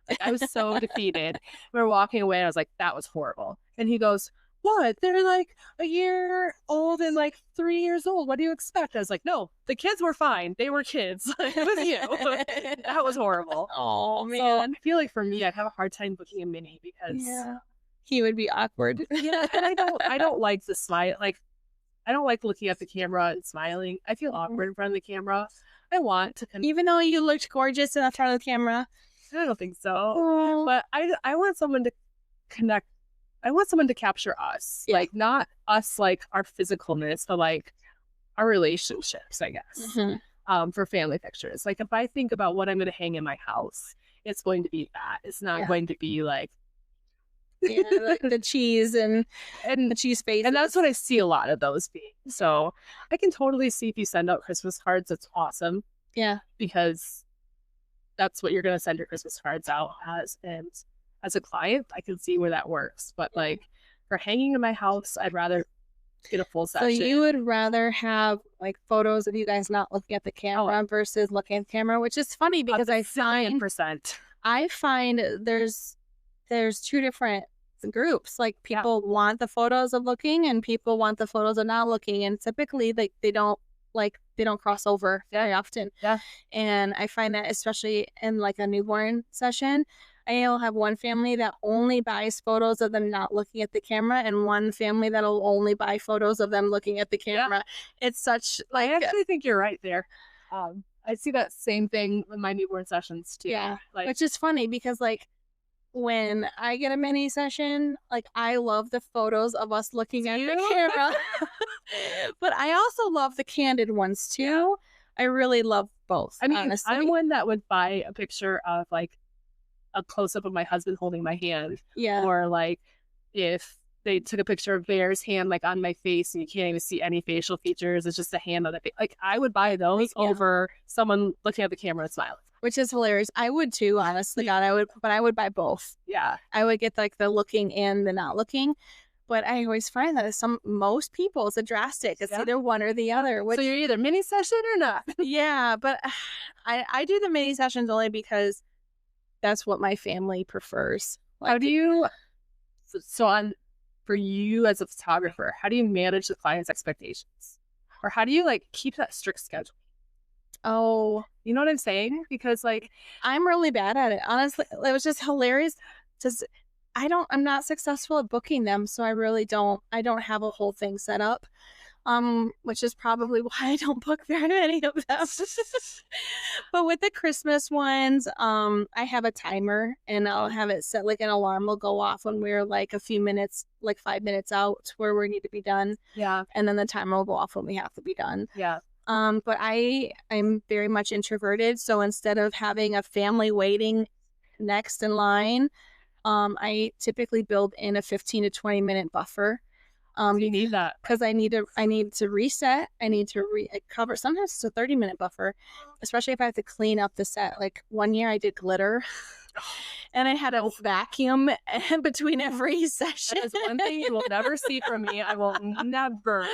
Like, I was so defeated. We were walking away, and I was like, that was horrible. And he goes, what? They're like a year old and like 3 years old. What do you expect? I was like, no, the kids were fine. They were kids. It was you. That was horrible. Oh, man. So I feel like for me, I'd have a hard time booking a mini because he would be awkward. Yeah, and I don't like the smile. Like, I don't like looking at the camera and smiling. I feel awkward in front of the camera. I want to even though you looked gorgeous in front of the camera. I don't think so. But I want someone to connect. I want someone to capture us, like not us, like our physicalness, but like our relationships, I guess, for family pictures. Like, if I think about what I'm going to hang in my house, it's going to be that. It's not going to be like, like the cheese and the cheese face. And that's what I see a lot of those being. So I can totally see if you send out Christmas cards, it's awesome. Yeah. Because that's what you're going to send your Christmas cards out as. And as a client, I can see where that works. But like for hanging in my house, I'd rather get a full session. So you would rather have like photos of you guys not looking at the camera versus looking at the camera, which is funny because I find there's two different groups. Like, people want the photos of looking and people want the photos of not looking, and typically they don't cross over very often. Yeah. And I find that especially in like a newborn session, I'll have one family that only buys photos of them not looking at the camera, and one family that'll only buy photos of them looking at the camera. It's such like, I actually think you're right there. I see that same thing in my newborn sessions too. Yeah. Like, which is funny because like when I get a mini session, like I love the photos of us looking at the camera. But I also love the candid ones too. I really love both. I mean, honestly. I'm one that would buy a picture of like a close up of my husband holding my hand. Yeah. Or like if they took a picture of Bear's hand like on my face and you can't even see any facial features. It's just a hand on the face. Like I would buy those over someone looking at the camera and smiling. Which is hilarious. I would too, honestly. God, I would buy both. Yeah. I would get like the looking and the not looking. But I always find that most people, it's a drastic. It's either one or the other. So you're either mini session or not. Yeah, but I do the mini sessions only because that's what my family prefers. Like, how do you, for you as a photographer, how do you manage the client's expectations? Or how do you like keep that strict schedule? Oh, you know what I'm saying? Because like, I'm really bad at it. Honestly, it was just hilarious. I'm not successful at booking them, so I don't have a whole thing set up. Which is probably why I don't book very many of them. But with the Christmas ones, I have a timer and I'll have it set, like an alarm will go off when we're like a few minutes, like 5 minutes out where we need to be done. Yeah. And then the timer will go off when we have to be done. Yeah. But I'm very much introverted, so instead of having a family waiting next in line, I typically build in a 15 to 20 minute buffer. You need that because I need to reset. I need to recover. Sometimes it's a 30-minute buffer, especially if I have to clean up the set. Like one year I did glitter, and I had a vacuum between every session. That is one thing you will never see from me. I will never,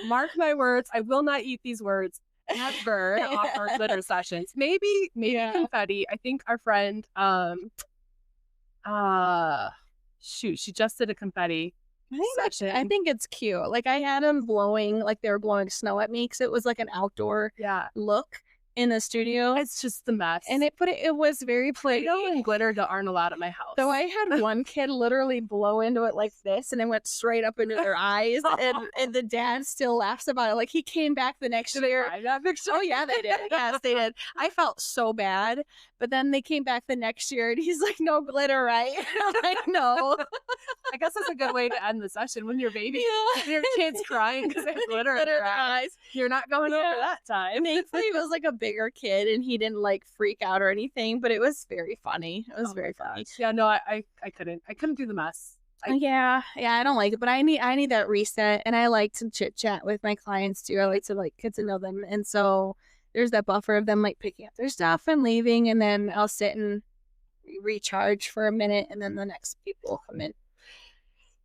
mark my words, I will not eat these words. Never offer glitter sessions. Maybe confetti. I think our friend, she just did a confetti session. I think it's cute. Like I had them blowing, like they were blowing snow at me because it was like an outdoor look in the studio. It's just the mess. And it was very pretty. Play-Doh and glitter aren't allowed at my house. So I had one kid literally blow into it like this, and it went straight up into their eyes. And the dad still laughs about it. Like he came back the next year. Oh yeah, they did. Yes, they did. I felt so bad, but then they came back the next year, and he's like, "No glitter, right?" I'm like, "No." I guess that's a good way to end the session when your baby, your kid's crying because they have glitter in their eyes. You're not going over that time. Thankfully, it was like a bigger kid, and he didn't like freak out or anything, but it was very funny. It was very funny. Yeah, no, I couldn't do the mess. Yeah, I don't like it, but I need that reset, and I like to chit chat with my clients too. I like to get to know them, and so there's that buffer of them like picking up their stuff and leaving, and then I'll sit and recharge for a minute, and then the next people will come in.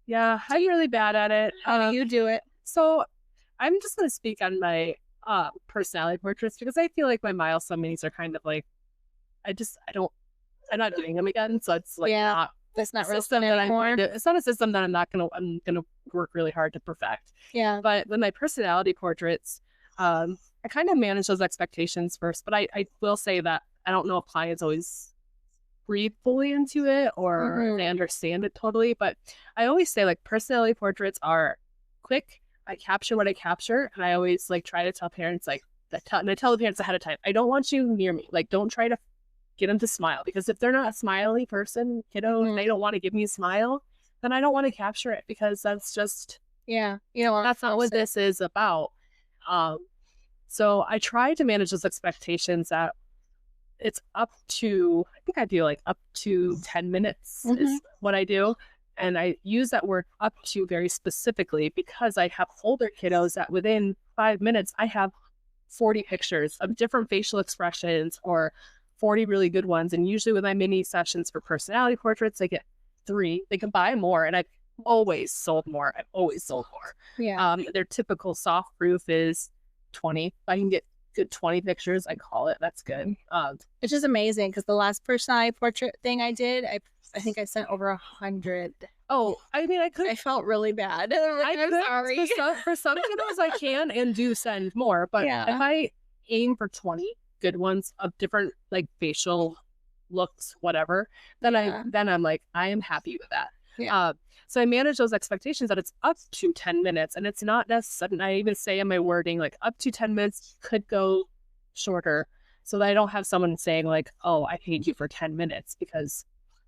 Yeah, I'm really bad at it. How do you do it? So I'm just going to speak on my personality portraits because I feel like my milestone minis are kind of like, I'm not doing them again. So it's like, that's not real system anymore. It's not a system that I'm going to work really hard to perfect. Yeah. But with my personality portraits, I kind of manage those expectations first, but I will say that I don't know if clients always breathe fully into it or they understand it totally. But I always say like personality portraits are quick. I capture what I capture, and I always like try to tell parents and I tell the parents ahead of time, I don't want you near me. Like, don't try to get them to smile, because if they're not a smiley person, kiddo, and they don't want to give me a smile, then I don't want to capture it, because that's just that's not what this is about. So I try to manage those expectations that it's up to, I think I do like up to 10 minutes is what I do. And I use that word up to very specifically because I have older kiddos that within 5 minutes, I have 40 pictures of different facial expressions or 40 really good ones. And usually with my mini sessions for personality portraits, I get 3. They can buy more. And I've always sold more. Yeah. Their typical soft proof is 20. If I can get good 20 pictures, I call it. That's good. It's just amazing because the last personality portrait thing I did, I think I sent over 100. Oh, I mean, I felt really bad. I'm sorry. For some kiddos, I can and do send more, but if I aim for 20 good ones of different like facial looks, whatever, then I'm like, I am happy with that. Yeah. So I manage those expectations that it's up to 10 minutes, and it's not necessarily, I even say in my wording, like up to 10 minutes, could go shorter, so that I don't have someone saying like, oh, I paid you for 10 minutes, because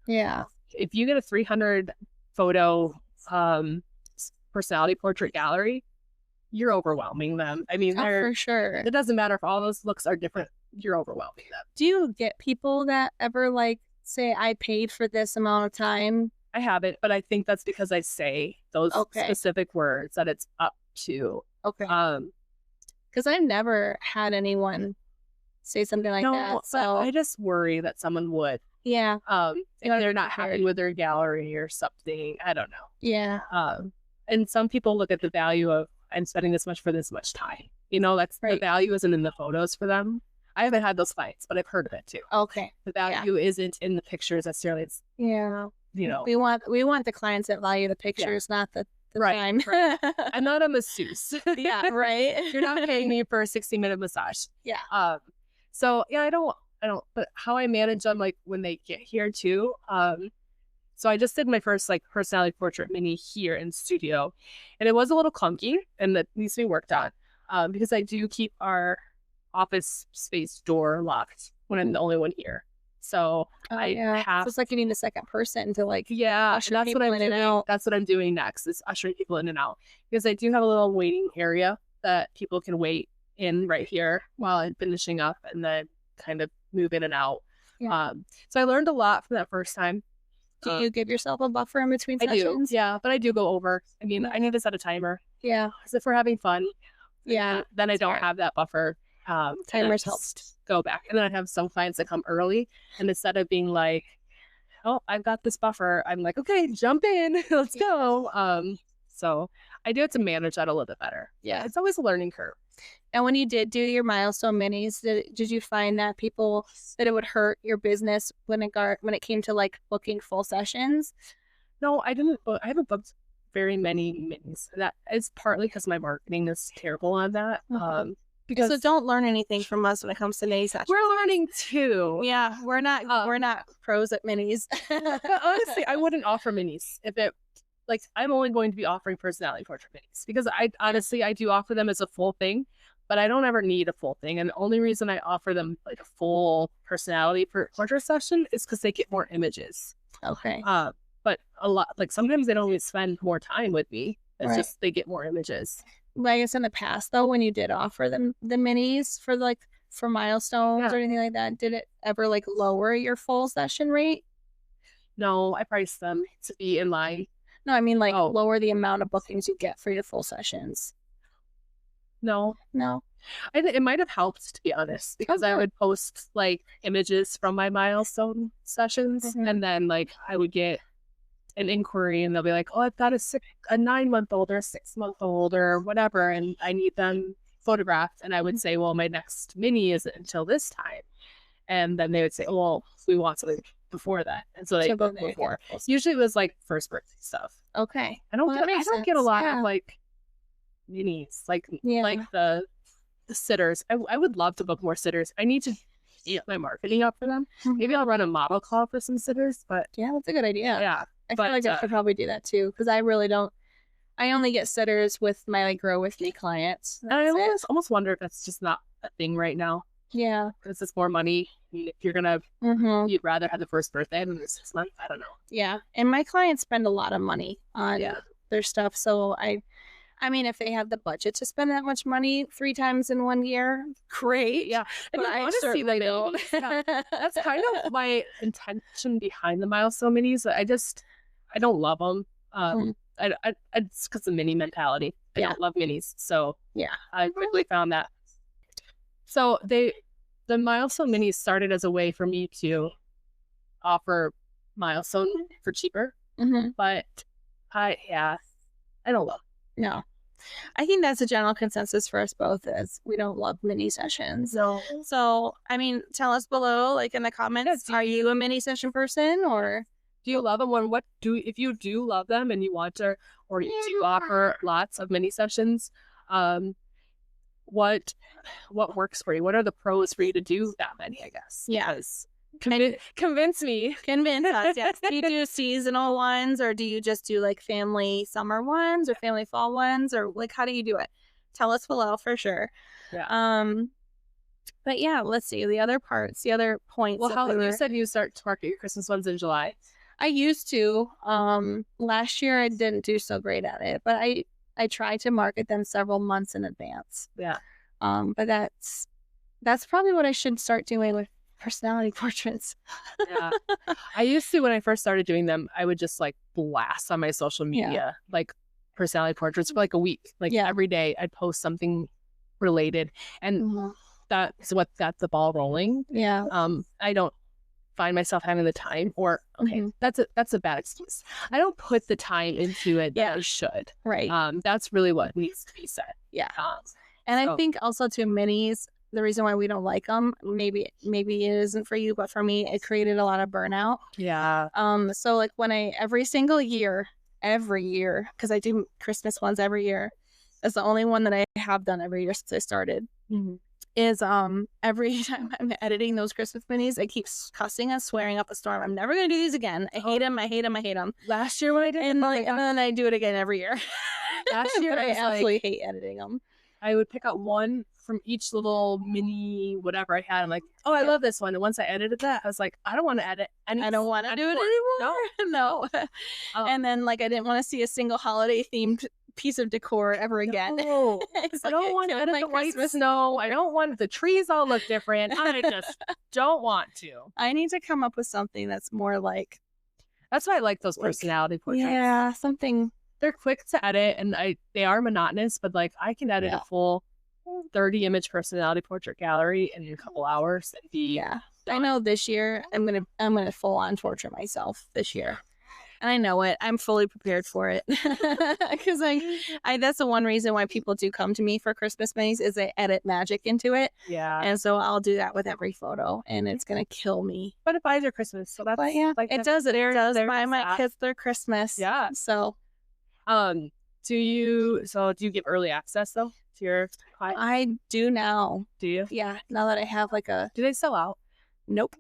if you get a 300 photo personality portrait gallery, you're overwhelming them. I mean, for sure. It doesn't matter if all those looks are different, you're overwhelming them. Do you get people that ever like say, I paid for this amount of time I haven't, but I think that's because I say those Okay. specific words that it's up to. Okay. Um, Because I've never had anyone say something like no, that. but So I just worry that someone would. yeah. If they're not happy with their gallery or something. I don't know. Yeah. And some people look at the value of I'm spending this much for this much time. That's the Right. value isn't in the photos for them. I haven't had those fights, but I've heard of it too. Okay. The value isn't in the pictures necessarily. It's Yeah. we want the clients that value the pictures, not the right, time. right. I'm not a masseuse. Yeah, right. You're not paying me for a 60-minute massage. Yeah. So yeah, I don't. But how I manage them, like when they get here too. So I just did my first like personality portrait mini here in studio, and it was a little clunky, and that needs to be worked on. Because I do keep our office space door locked when I'm the only one here. So I have. So it's like you need a second person to like. Yeah, usher that's what people I'm in and doing. out. That's what I'm doing next is ushering people in and out, because I do have a little waiting area that people can wait in right here while I'm finishing up, and then kind of move in and out. Yeah. So I learned a lot from that first time. Do you give yourself a buffer in between I sessions? do, yeah, but I do go over. I mean, I need to set a timer. Yeah. Because if we're having fun, Yeah. then I don't have that buffer. Timers help. Go back. And then I have some clients that come early, and instead of being like, oh, I've got this buffer, I'm like, okay, jump in, let's go. So I do have to manage that a little bit better. Yeah. It's always a learning curve. And when you did do your milestone minis, did you find that it would hurt your business when it came to like booking full sessions? No, I didn't. I haven't booked very many minis. That is partly because my marketing is terrible on that. So don't learn anything from us when it comes to mini sessions. We're learning too. Yeah, we're not pros at minis. Honestly, I wouldn't offer minis if it. Like, I'm only going to be offering personality portrait minis because I do offer them as a full thing, but I don't ever need a full thing. And the only reason I offer them like a full personality portrait session is because they get more images. Okay. But a lot, like sometimes they don't even spend more time with me. It's Right. just they get more images. Well, I guess in the past though, when you did offer them the minis for milestones or anything like that, did it ever like lower your full session rate? No, I priced them to be in line. No, I mean like lower the amount of bookings you get for your full sessions. No. It might have helped, to be honest, because I would post like images from my milestone sessions, and then like I would get an inquiry, and they'll be like, "Oh, I've got a 9-month-old or a 6-month-old or whatever, and I need them photographed." And I would say, "Well, my next mini isn't until this time," and then they would say, "Well, we want something before that," and so they book before. Usually, it was like first birthday stuff. Okay, I don't get a lot of like minis, like the sitters. I would love to book more sitters. I need to get my marketing up for them. Maybe I'll run a model call for some sitters, but yeah, that's a good idea. Yeah. I feel like I should probably do that too, because I really don't. I only get sitters with my like grow with me clients. I almost wonder if that's just not a thing right now. Yeah, because it's more money. I mean, if you're gonna, you'd rather have the first birthday than the 6 month. I don't know. Yeah, and my clients spend a lot of money on their stuff, so I mean, if they have the budget to spend that much money 3 times in 1 year, great. Yeah, but I honestly they don't. That's kind of my intention behind the milestone minis. I don't love them. It's because of mini mentality. I don't love minis, so yeah, I quickly found that. So the milestone minis started as a way for me to offer milestone for cheaper, but I don't love. No, I think that's a general consensus for us both, is we don't love mini sessions. No. So, I mean, tell us below, like in the comments, are you a mini session person, or do you love them? If you do love them and you want to, or you do offer lots of mini sessions, what works for you? What are the pros for you to do that many, I guess? Yes. Convince me. Convince us, yes. Do you do seasonal ones, or do you just do like family summer ones or family fall ones, or like how do you do it? Tell us below for sure. Yeah. But yeah, let's see the other points. Well, you said you start to market your Christmas ones in July. I used to. Last year I didn't do so great at it, but I try to market them several months in advance. Yeah. But that's probably what I should start doing with personality portraits. Yeah. I used to, when I first started doing them, I would just like blast on my social media, like personality portraits for like a week. Like every day I'd post something related. And that's what got the ball rolling. Yeah. I don't find myself having the time, or that's a bad excuse. I don't put the time into it that I should. Right. That's really what needs to be said. Yeah. And I think also too minis, the reason why we don't like them, maybe it isn't for you, but for me, it created a lot of burnout. Yeah. So like when every year, because I do Christmas ones every year, that's the only one that I have done every year since I started. Is every time I'm editing those Christmas minis, I keep cussing and swearing up a storm. I'm never gonna do these again. I hate them. I hate them. I hate them. Last year when I did, and then I do it again every year. Last year I absolutely hate editing them. I would pick out one from each little mini whatever I had. I'm like, oh, I love this one. And once I edited that, I was like, I don't want to edit any. I don't want to do it anymore. No. And then like I didn't want to see a single holiday themed piece of decor ever again. No. I don't want to edit the white snow. I don't want the trees all look different. I just don't want to. I need to come up with something that's more like. That's why I like those personality portraits. Yeah, something. They're quick to edit, and they are monotonous, but like I can edit a full 30 image personality portrait gallery in a couple hours and be done. I know this year I'm gonna full on portrait myself this year. And I know it. I'm fully prepared for it. Because I that's the one reason why people do come to me for Christmas minis is they edit magic into it. Yeah. And so I'll do that with every photo, and it's gonna kill me. But it buys your Christmas, so that's like it does buy my kids their Christmas. Yeah. So do you give early access though to your clients? I do now. Do you? Yeah. Now that I have like a do they sell out? Nope.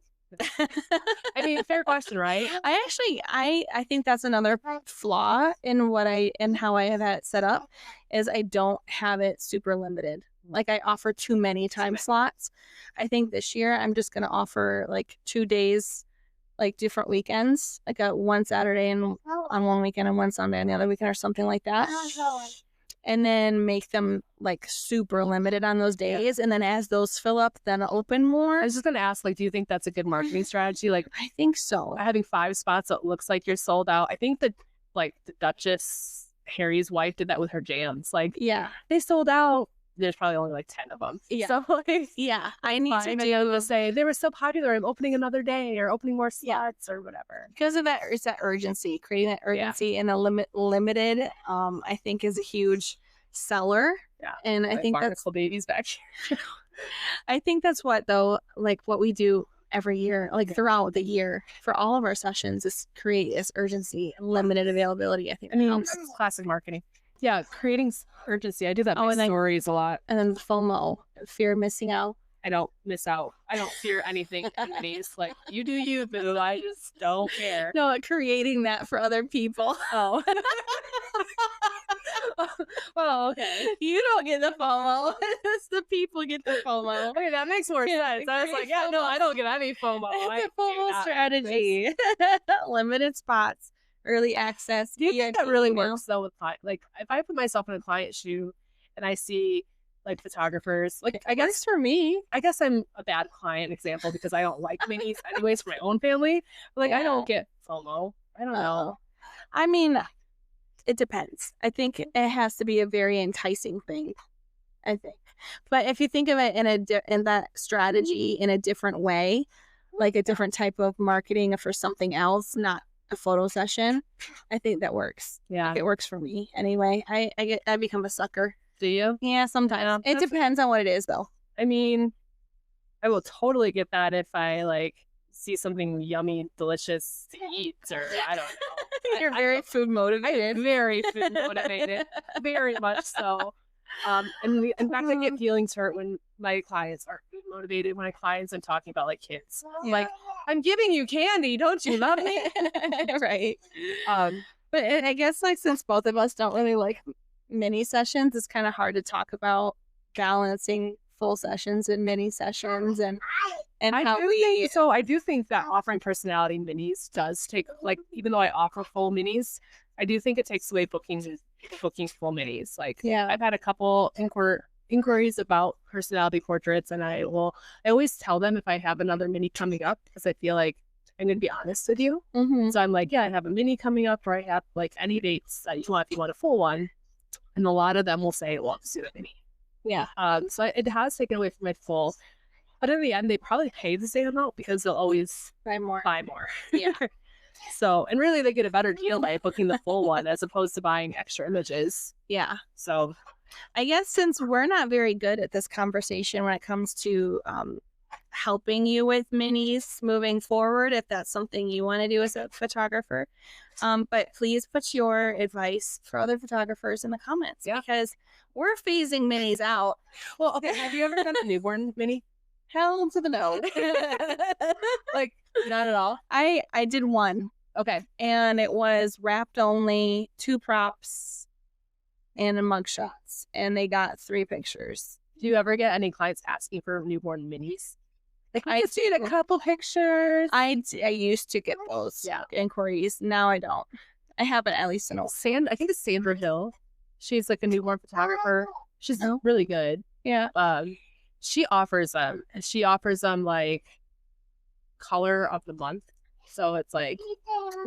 I mean, fair question, right? I think that's another flaw in how I have had it set up is I don't have it super limited. Like I offer too many time slots. I think this year I'm just going to offer like 2 days, like different weekends, like one Saturday and on one weekend and one Sunday on the other weekend or something like that. And then make them like super limited on those days. And then as those fill up, then open more. I was just going to ask, like, do you think that's a good marketing strategy? Like, I think so. Having 5 spots that looks like you're sold out. I think that like the Duchess, Harry's wife, did that with her jams. Like, they sold out. There's probably only like 10 of them. Yeah. So like, I need to be able to say they were so popular. I'm opening another day or opening more slots or whatever. Because of that, it's that urgency, creating that urgency and a limited. I think is a huge seller. Yeah. And I think that's babies back here. I think that's what we do every year, like throughout the year for all of our sessions is create this urgency and limited availability. I think helps. Classic marketing. Yeah, creating urgency. I do that in stories a lot. And then FOMO, fear of missing out. I don't miss out. I don't fear anything. Like, you do you, boo. I just don't care. No, creating that for other people. Oh. Well, okay. You don't get the FOMO. It's the people get the FOMO. Okay, that makes more sense. I was like, no, I don't get any FOMO. It's a FOMO strategy. Limited spots. Early access. Do you think that really works though with clients? Like if I put myself in a client shoe and I see like photographers, like I guess for me, I guess I'm a bad client example because I don't like minis anyways for my own family. But like I don't get FOMO. I don't know. I mean, it depends. I think it has to be a very enticing thing. I think, but if you think of it in that strategy in a different way, like a different type of marketing for something else, not a photo session, I think that works. Yeah, it works for me anyway. I become a sucker. Do you? Yeah, sometimes. It depends on what it is, though. I mean, I will totally get that if I like see something yummy, delicious to eat, or I don't know. You're very food motivated. Very food motivated, very much so. And in fact, I get feelings hurt when my clients are food motivated. When my clients, I'm talking about like kids. I'm like, I'm giving you candy, don't you love me? Right. But I guess like since both of us don't really like mini sessions, it's kind of hard to talk about balancing full sessions and mini sessions and I do think that offering personality minis does take, like, even though I offer full minis, I do think it takes away bookings full minis. Like, I've had a couple inquiries about personality portraits, and I always tell them if I have another mini coming up, because I feel like I'm going to be honest with you. So I'm like, yeah, I have a mini coming up, or I have like any dates that you want if you want a full one. And a lot of them will say, well, let's do a mini. Yeah. So it has taken away from my full. But in the end, they probably pay the same amount because they'll always Buy more. Yeah. So, and really they get a better deal by booking the full one as opposed to buying extra images. Yeah. So I guess since we're not very good at this conversation when it comes to helping you with minis moving forward, if that's something you want to do as a photographer, but please put your advice for other photographers in the comments, because we're phasing minis out. Well, okay, have you ever done a newborn mini? Hell to the no. Like, not at all? I did one. Okay. And it was wrapped only, 2 props and a mugshots, and they got 3 pictures. Do you ever get any clients asking for newborn minis? Like, I see a couple pictures. I used to get those inquiries. Now I don't. I haven't, at least in a while. I think it's Sandra Hill. She's like a newborn photographer. She's really good. Yeah. She offers them. And she offers them like color of the month. So it's like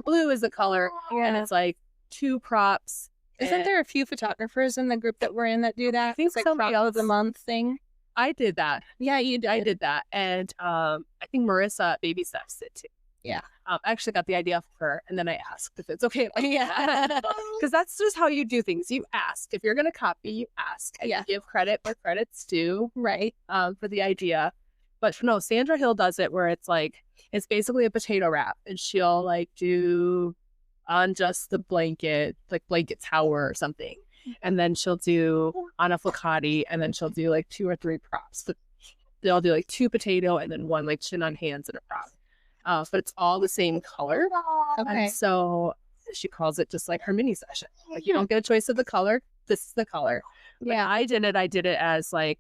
blue is the color. And it's like 2 props. Isn't there a few photographers in the group that we're in that do that? I think it's like prop of the month thing. I did that. Yeah, you did. I did that. And I think Marissa at Baby Steps did too. Yeah. I actually got the idea for her, and then I asked if it's okay. Because that's just how you do things. You ask. If you're going to copy, you ask. And you give credit where credit's due. Right. For the idea. But no, Sandra Hill does it where it's like, it's basically a potato wrap, and she'll like do on just the blanket, like blanket tower or something. And then she'll do on a flicati, and then she'll do like 2 or 3 props. But they'll do like 2 potato and then 1 like chin on hands and a prop. But it's all the same color. Okay. And so she calls it just like her mini session. Like, you don't get a choice of the color. This is the color. Yeah. I did it as like,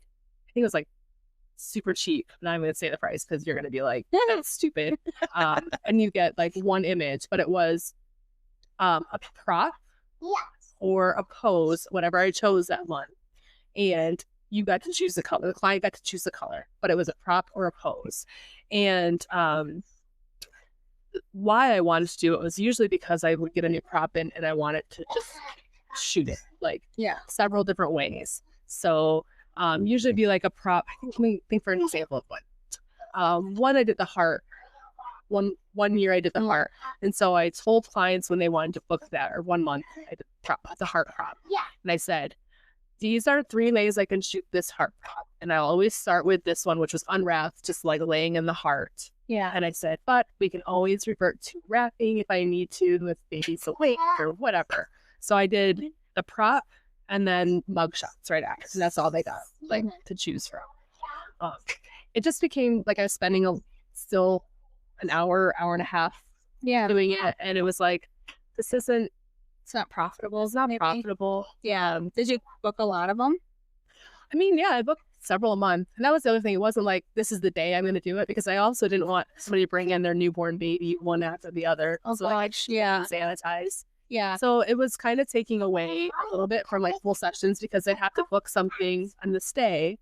I think it was like super cheap. And I'm going to say the price because you're going to be like, that's stupid. And you get like 1 image, but it was a prop or a pose, whatever I chose that month. And you got to choose the color. The client got to choose the color, but it was a prop or a pose. And why I wanted to do it was usually because I would get a new prop in and I wanted to just shoot it like several different ways. So usually be like a prop. I think, let me think for an example of one. One I did the heart. One year I did the heart. And so I told clients when they wanted to book that, or 1 month, I did the heart prop. And I said, these are 3 ways I can shoot this heart prop. And I'll always start with this one, which was unwrapped, just like laying in the heart. Yeah. And I said, but we can always revert to wrapping if I need to, if baby's awake or whatever. So I did the prop and then mugshots right after. And that's all they got like to choose from. It just became like I was spending still an hour and a half doing it. And it was like, it's not profitable. It's not profitable. Yeah. Did you book a lot of them? I mean, yeah, I booked several a month. And that was the other thing. It wasn't like, this is the day I'm going to do it, because I also didn't want somebody to bring in their newborn baby one after the other. Oh, so gosh. Yeah. Sanitize. Yeah. So it was kind of taking away a little bit from like full sessions, because I'd have to book something on this day.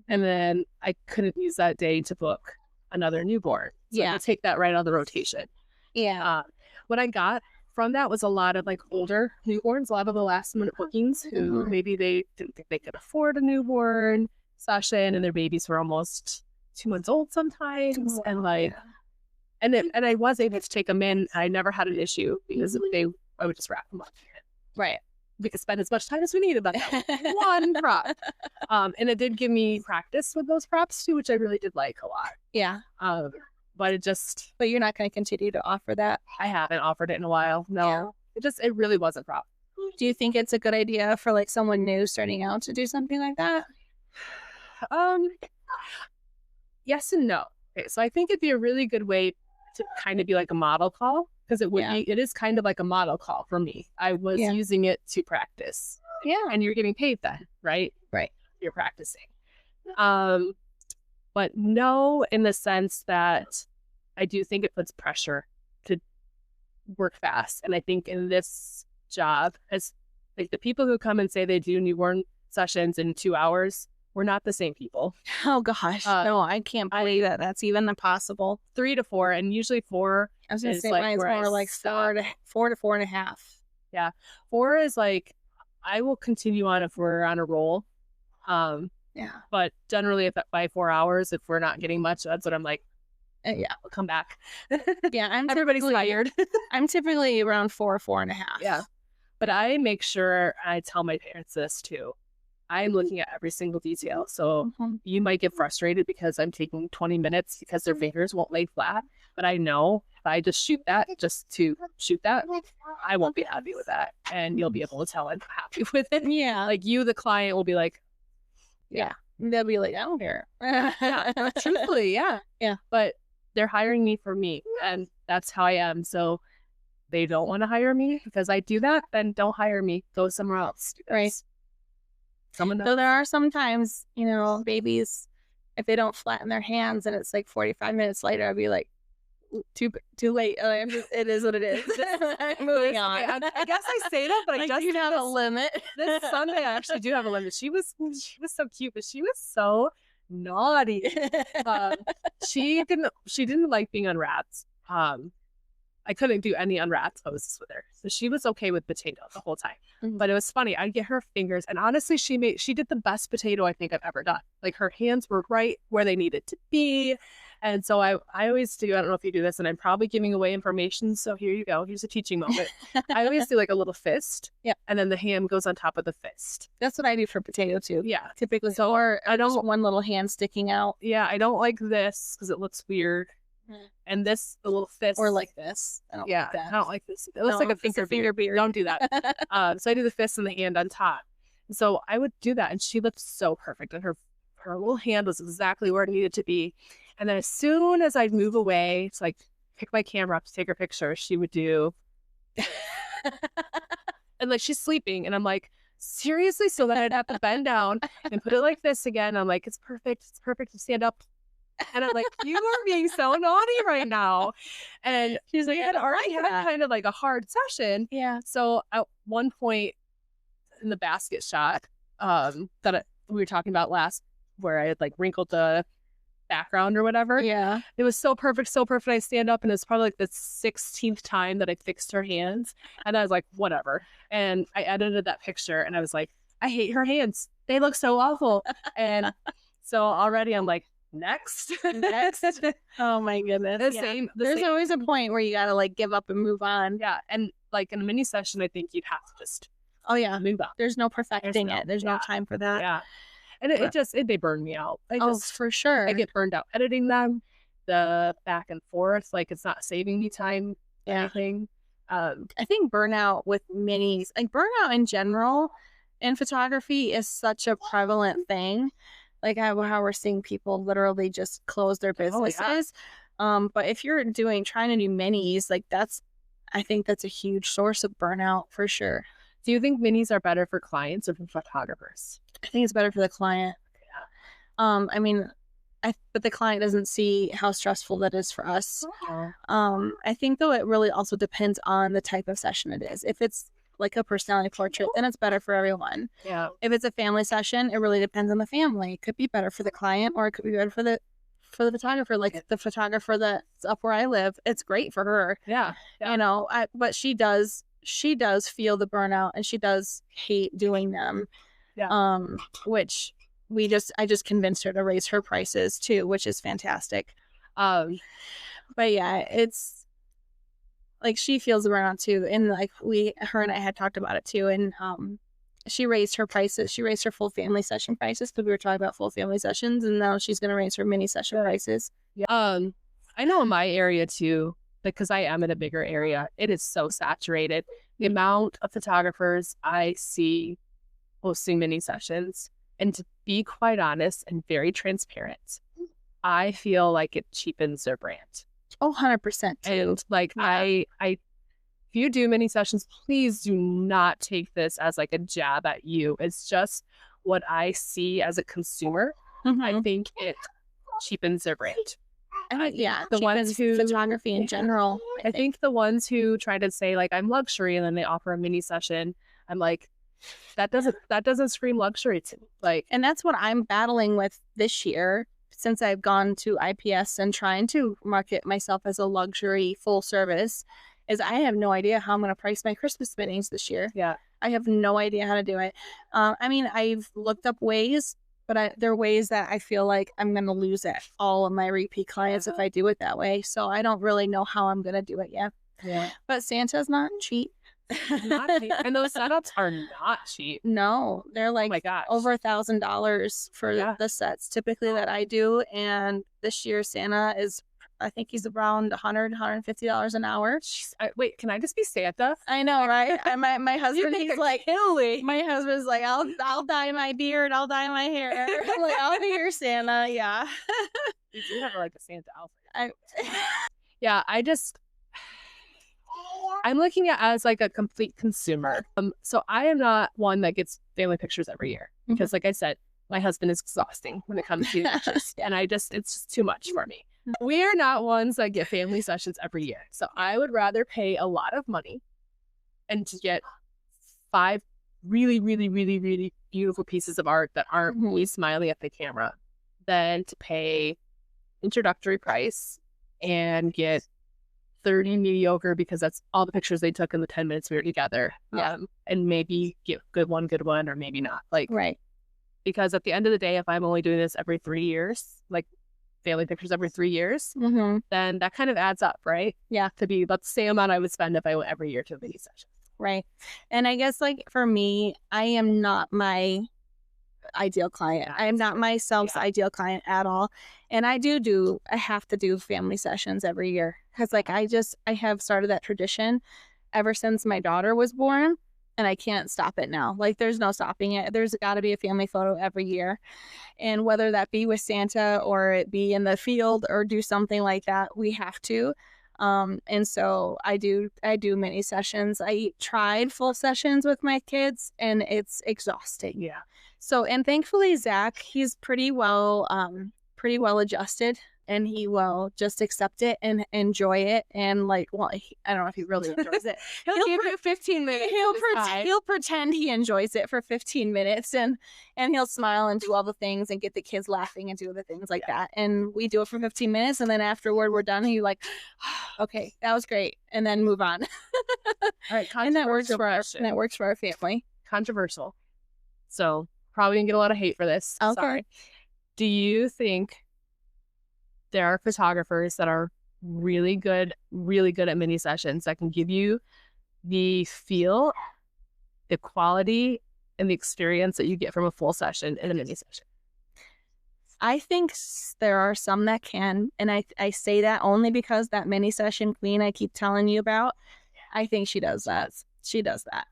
And then I couldn't use that day to book another newborn. So I had to take that right out of the rotation. Yeah. What I got from that was a lot of like older newborns, a lot of the last minute bookings who maybe they didn't think they could afford a newborn session, and their babies were almost 2 months old sometimes. And like, and I was able to take them in. I never had an issue because I would just wrap them up. Right. We could spend as much time as we needed on that one prop. And it did give me practice with those props too, which I really did like a lot. Yeah. But you're not going to continue to offer that? I haven't offered it in a while. No. Yeah. It really wasn't prop. Do you think it's a good idea for like someone new starting out to do something like that? Yes and no. Okay, so I think it'd be a really good way to kind of be like a model call, because it is kind of like a model call for me. I was using it to practice. Yeah. And you're getting paid then, right? Right. You're practicing. But no, in the sense that I do think it puts pressure to work fast. And I think in this job, as like the people who come and say they do newborn sessions in 2 hours, we're not the same people. Oh gosh, no, I can't believe that that's even possible. 3 to 4, and usually 4 I was gonna is say like mine's where I more like stop. 4 to 4.5. Yeah. 4 is like, I will continue on if we're on a roll. Yeah. But generally, if by 4 hours, if we're not getting much, that's what I'm like, Yeah. we'll come back. Yeah. Everybody's tired. I'm typically around 4.5. Yeah. But I make sure I tell my parents this too. I'm looking at every single detail. So you might get frustrated because I'm taking 20 minutes because their fingers won't lay flat. But I know if I just shoot that, I won't be happy with that. And you'll be able to tell I'm happy with it. Yeah. Like you, the client, will be like, yeah. They'll be like, I don't care. Truthfully, yeah. Yeah. But they're hiring me for me. And that's how I am. So they don't want to hire me because I do that, then don't hire me. Go somewhere else. Right. So there are sometimes, babies, if they don't flatten their hands and it's like 45 minutes later, I'd be like, too late. It is what it is. I'm moving on. I guess I say that, but I just you have a limit. This Sunday, I actually do have a limit. She was so cute, but she was so naughty. She didn't like being unwrapped. I couldn't do any unwrapped poses with her. So she was okay with potato the whole time. Mm-hmm. But it was funny. I'd get her fingers, and honestly, she did the best potato I think I've ever done. Like her hands were right where they needed to be. And so I always do, I don't know if you do this, and I'm probably giving away information. So here you go. Here's a teaching moment. I always do like a little fist. Yeah. And then the hand goes on top of the fist. That's what I do for potato too. Yeah. Typically. So, or I don't want one little hand sticking out. Yeah. I don't like this because it looks weird. And this, the little fist. Or like this. I don't like that. I don't like this. It looks like a finger beard. Don't do that. So I do the fist and the hand on top. So I would do that. And she looked so perfect. And her little hand was exactly where it needed to be. And then as soon as I'd move away to like pick my camera up to take her picture, she would do. And like she's sleeping. And I'm like, seriously? So then I'd have to bend down and put it like this again. I'm like, it's perfect. It's perfect to stand up. And I'm like, you are being so naughty right now. And she's like, I had already had kind of like a hard session. Yeah. So at one point in the basket shot that we were talking about last, where I had like wrinkled the background or whatever. Yeah. It was so perfect, so perfect. I stand up and it's probably like the 16th time that I fixed her hands. And I was like, whatever. And I edited that picture and I was like, I hate her hands. They look so awful. And so already I'm like, next. Oh my goodness. There's always a point where you gotta like give up and move on. Yeah. And like in a mini session, I think you'd have to just move on. There's no perfecting it. There's no time for that. Yeah. And they burn me out. For sure. I get burned out editing them, the back and forth. Like it's not saving me time. Anything. I think burnout with minis, like burnout in general in photography is such a prevalent thing. Like how we're seeing people literally just close their businesses. But if you're trying to do minis, like I think that's a huge source of burnout for sure. Do you think minis are better for clients or for photographers? I think it's better for the client. Yeah. I mean, but the client doesn't see how stressful that is for us. I think though it really also depends on the type of session it is. If it's like a personality portrait, then it's better for everyone. Yeah. If it's a family session, it really depends on the family. It could be better for the client or it could be better for the photographer. Like the photographer that's up where I live, it's great for her. Yeah. But she does feel the burnout and she does hate doing them. Yeah. Which I just convinced her to raise her prices too, which is fantastic. But yeah, it's like she feels the burnout too, and like her and I had talked about it too, and she raised her prices. She raised her full family session prices because we were talking about full family sessions, and now she's going to raise her mini session prices. Yeah. I know in my area too, because I am in a bigger area, it is so saturated. The amount of photographers I see hosting mini sessions, and to be quite honest and very transparent, I feel like it cheapens their brand. Oh, 100%. And like, if you do mini sessions, please do not take this as like a jab at you. It's just what I see as a consumer. Mm-hmm. I think it cheapens their brand. The ones who photography in general. I think the ones who try to say like I'm luxury and then they offer a mini session, I'm like, that doesn't scream luxury to me. Like, And that's what I'm battling with this year since I've gone to IPS and trying to market myself as a luxury full service is I have no idea how I'm going to price my Christmas minis this year. yeah. I have no idea how to do it. I mean, I've looked up ways, but there are ways that I feel like I'm going to lose all of my repeat clients if I do it that way. So I don't really know how I'm going to do it yet. Yeah. But Santa's not cheap. Not cheap. And those setups are not cheap. No, they're like Oh my gosh. over $1,000 for the sets typically that I do. And this year Santa is, I think he's around $150 an hour. Wait, can I just be Santa? I know, right? my husband, You he's like, Hilly. my husband's like, I'll dye my beard, I'll dye my hair. I'm like, I'll be your Santa, yeah. You do have like a Santa outfit. Yeah, I'm looking at it as like a complete consumer. So I am not one that gets family pictures every year because, like I said, my husband is exhausting when it comes to pictures, and it's just too much for me. We are not ones that get family sessions every year. So I would rather pay a lot of money and to get 5 really, really, really, really beautiful pieces of art that aren't me smiling at the camera than to pay introductory price and get 30 mediocre because that's all the pictures they took in the 10 minutes we were together. And maybe get good one, or maybe not. Like, right. Because at the end of the day, if I'm only doing this every 3 years, like family pictures every 3 years, then that kind of adds up, right? Yeah. To be about the same amount I would spend if I went every year to a mini session. Right. And I guess like for me, I am not my ideal client. I am not myself's ideal client at all. And I have to do family sessions every year because like I have started that tradition ever since my daughter was born and I can't stop it now. Like there's no stopping it. There's got to be a family photo every year. And whether that be with Santa or it be in the field or do something like that, we have to. And so I do mini sessions. I tried full sessions with my kids and it's exhausting. Yeah. So, and thankfully Zach, he's pretty well adjusted and he will just accept it and enjoy it. And like, well, I don't know if he really enjoys it. He'll give you 15 minutes. He'll pretend he enjoys it for 15 minutes and he'll smile and do all the things and get the kids laughing and do the things like that. And we do it for 15 minutes. And then afterward, we're done. And he's like, okay, that was great. And then move on. All right. And that works for our family. Controversial. So probably gonna get a lot of hate for this. Okay. Sorry. Do you think there are photographers that are really good at mini sessions that can give you the feel, the quality, and the experience that you get from a full session in a mini session? I think there are some that can, and I say that only because that mini session queen I keep telling you about, I think she does that. She does that.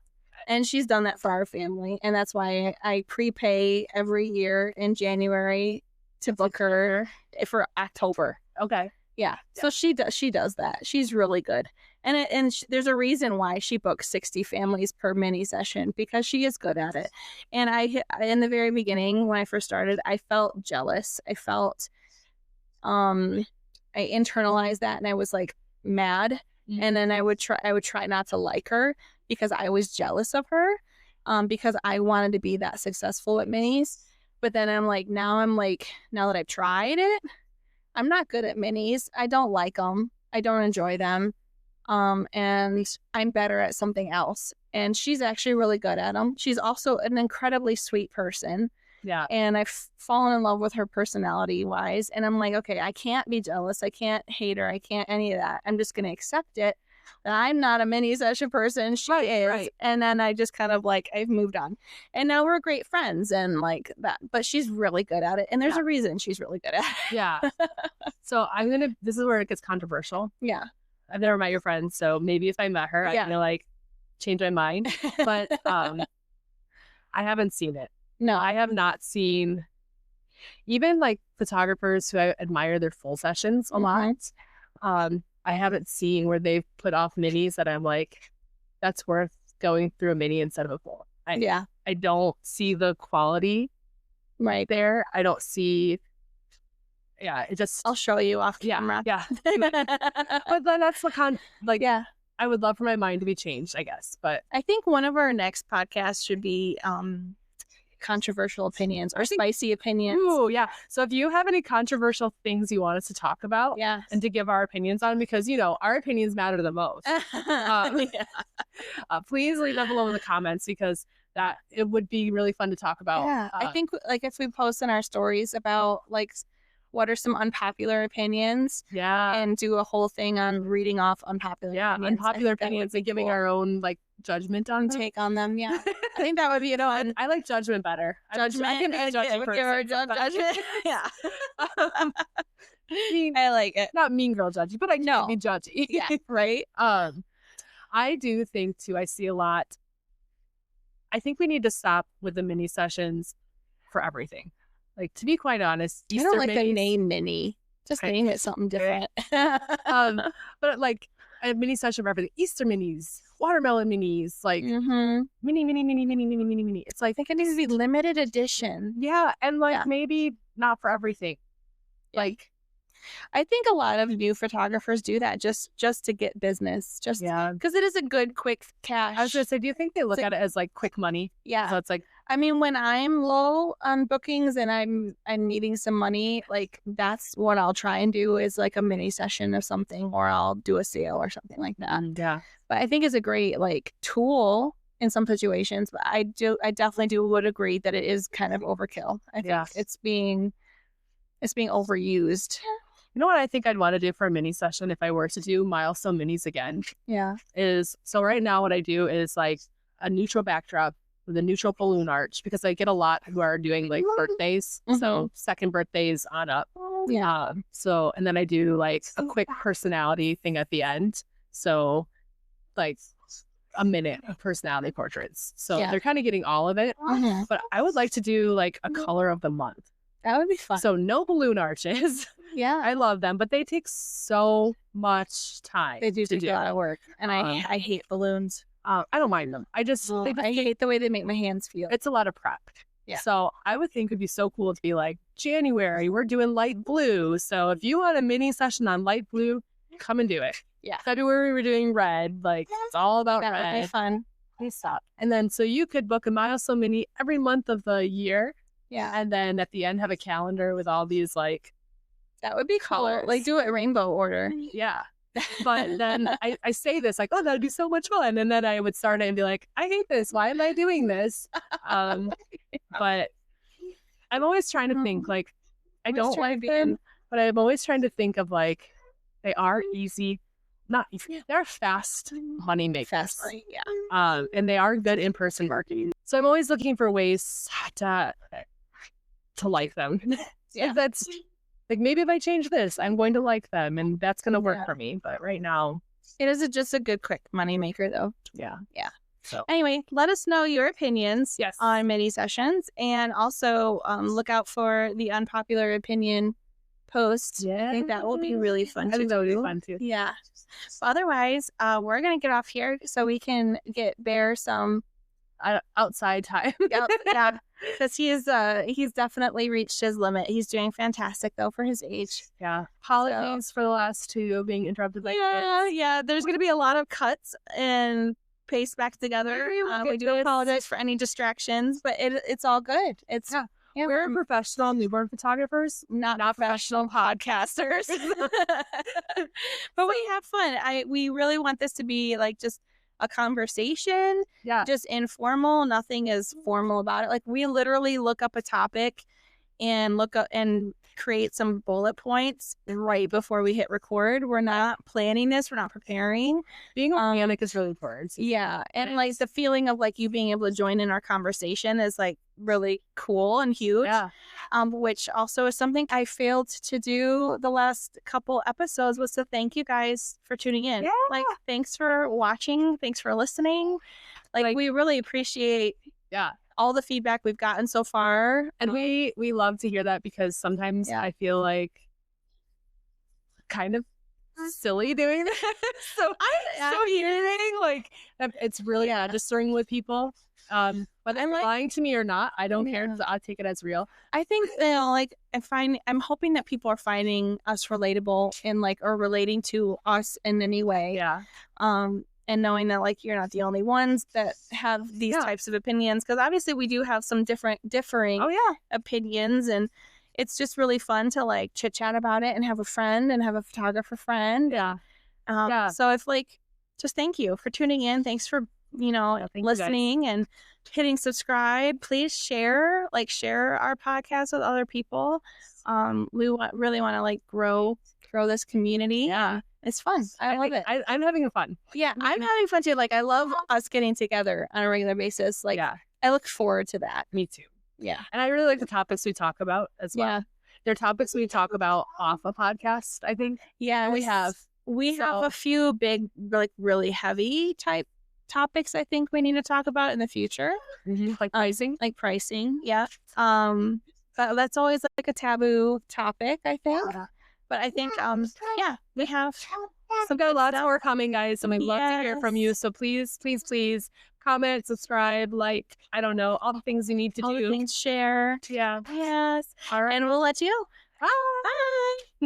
And she's done that for our family. And that's why I prepay every year in January to book her for October. Okay. Yeah. So she does that. She's really good. And there's a reason why she books 60 families per mini session because she is good at it. And in the very beginning, when I first started, I felt jealous. I felt, I internalized that and I was like mad. And then I would try not to like her because I was jealous of her, because I wanted to be that successful at minis. But then now that I've tried it, I'm not good at minis. I don't like them. I don't enjoy them. And I'm better at something else. And she's actually really good at them. She's also an incredibly sweet person. Yeah. And I've fallen in love with her personality wise. And I'm like, okay, I can't be jealous. I can't hate her. I can't any of that. I'm just going to accept it. I'm not a mini session person. She is. Right. And then I just kind of like, I've moved on. And now we're great friends and like that. But she's really good at it. And there's a reason she's really good at it. Yeah. So this is where it gets controversial. Yeah. I've never met your friend. So maybe if I met her, I'm going to like change my mind. But I haven't seen it. No. I have not seen even like photographers who I admire their full sessions a lot. I haven't seen where they've put off minis that I'm like, that's worth going through a mini instead of a full. I don't see the quality right there. I don't see. Yeah, it just. I'll show you off camera. Yeah. But then that's the I would love for my mind to be changed, I guess. But I think one of our next podcasts should be controversial opinions or spicy opinions. Ooh, yeah. So if you have any controversial things you want us to talk about and to give our opinions on, because, our opinions matter the most, please leave them below in the comments, because it would be really fun to talk about. Yeah, I think like if we post in our stories about like what are some unpopular opinions, and do a whole thing on reading off unpopular opinions. Unpopular opinions and giving our own like judgment on them. Take on them. Yeah, I think that would be fun. I like judgment better. Judgment. I can be a judgment person. Judgment. Yeah. I like it. Not mean girl judgy, but I can be judgy. Yeah. Right. I do think too. I see a lot. I think we need to stop with the mini sessions for everything. Like, to be quite honest, I don't like the name mini. Just name it something different. But like a mini session for everything. Easter minis, watermelon minis, like mini. It's like, I think it needs to be limited edition. Yeah, and like maybe not for everything. Yeah. Like, I think a lot of new photographers do that just to get business. Just because it is a good quick cash. I was gonna say, do you think they look at it as like quick money? Yeah. So it's like, I mean, when I'm low on bookings and I'm needing some money, like that's what I'll try and do is like a mini session of something, or I'll do a sale or something like that. Yeah. But I think it's a great like tool in some situations. But I definitely would agree that it is kind of overkill. I think it's being overused. You know what I think I'd want to do for a mini session if I were to do milestone minis again? Yeah. So right now what I do is like a neutral backdrop with a neutral balloon arch, because I get a lot who are doing like birthdays. So second birthdays on up. Yeah. And then I do like a quick personality thing at the end. So like a minute of personality portraits. So they're kind of getting all of it. But I would like to do like a color of the month. That would be fun. So no balloon arches. Yeah. I love them, but they take so much time. They do take a lot of work. And I hate balloons. I don't mind them. I hate the way they make my hands feel. It's a lot of prep. Yeah. So I would think it'd be so cool to be like, January, we're doing light blue. So if you want a mini session on light blue, come and do it. Yeah. February, we're doing red. Like, it's all about red. That would be fun. Please stop. And then so you could book a milestone mini every month of the year. Yeah. And then at the end have a calendar with all these like, that would be cool. Like do it rainbow order. Yeah. But then I say this like, oh, that'd be so much fun. And then I would start it and be like, I hate this. Why am I doing this? But I'm always trying to think like, I don't like them, but I'm always trying to think of like, they are easy. Not easy. They're fast money makers. Fast money, yeah. And they are good in-person marketing. So I'm always looking for ways to like them. Yeah. If that's like, maybe if I change this, I'm going to like them, and that's going to work for me. But right now, it is just a good quick money maker, though. Yeah. Yeah. So anyway, let us know your opinions on mini sessions, and also look out for the unpopular opinion post. Yeah. I think that will be really fun. I think that would be fun too. Yeah. So otherwise, we're gonna get off here so we can get Bear some outside time. Yeah, because he's definitely reached his limit. He's doing fantastic though for his age. Yeah. Apologies for the last two being interrupted by kids. Yeah. There's gonna be a lot of cuts and paste back together. We do apologize for any distractions, but it's all good. It's we're professional newborn photographers, not professional podcasters. But we have fun. We really want this to be like just a conversation, just informal. Nothing is formal about it. Like we literally look up a topic and look up and create some bullet points right before we hit record. We're not planning this. We're not preparing. Being organic is really important. Yeah. And like the feeling of like you being able to join in our conversation is like really cool and huge. Yeah. Which also is something I failed to do the last couple episodes, was to thank you guys for tuning in. Yeah. Like, thanks for watching. Thanks for listening. Like we really appreciate all the feedback we've gotten so far. And we love to hear that, because sometimes I feel like kind of silly doing that. So hearing like it's really registering with people. But I'm lying to me or not, I don't care. So I take it as real. I think like I'm hoping that people are finding us relatable and like or relating to us in any way. Yeah. and knowing that like you're not the only ones that have these types of opinions, because obviously we do have some differing opinions, and it's just really fun to like chit chat about it and have a friend and have a photographer friend. So if like, just thank you for tuning in. Thanks for listening and hitting subscribe. Please share our podcast with other people. We really want to like grow this community. It's fun. I love it. I'm having fun. Yeah, I'm having fun too. Like, I love us getting together on a regular basis. Like, I look forward to that. Me too. Yeah. And I really like the topics we talk about as well. Yeah. They're topics we talk about off a podcast, I think. Yeah, we have a few big, like really heavy type topics I think we need to talk about in the future. Like pricing. Yeah. But that's always like a taboo topic, I think. But I think, we have got lots more coming, guys. And we'd love to hear from you. So please, please, please comment, subscribe, like, I don't know, all the things you need to do. All the things, share. Yeah. Yes. All right. And we'll let you go. Bye.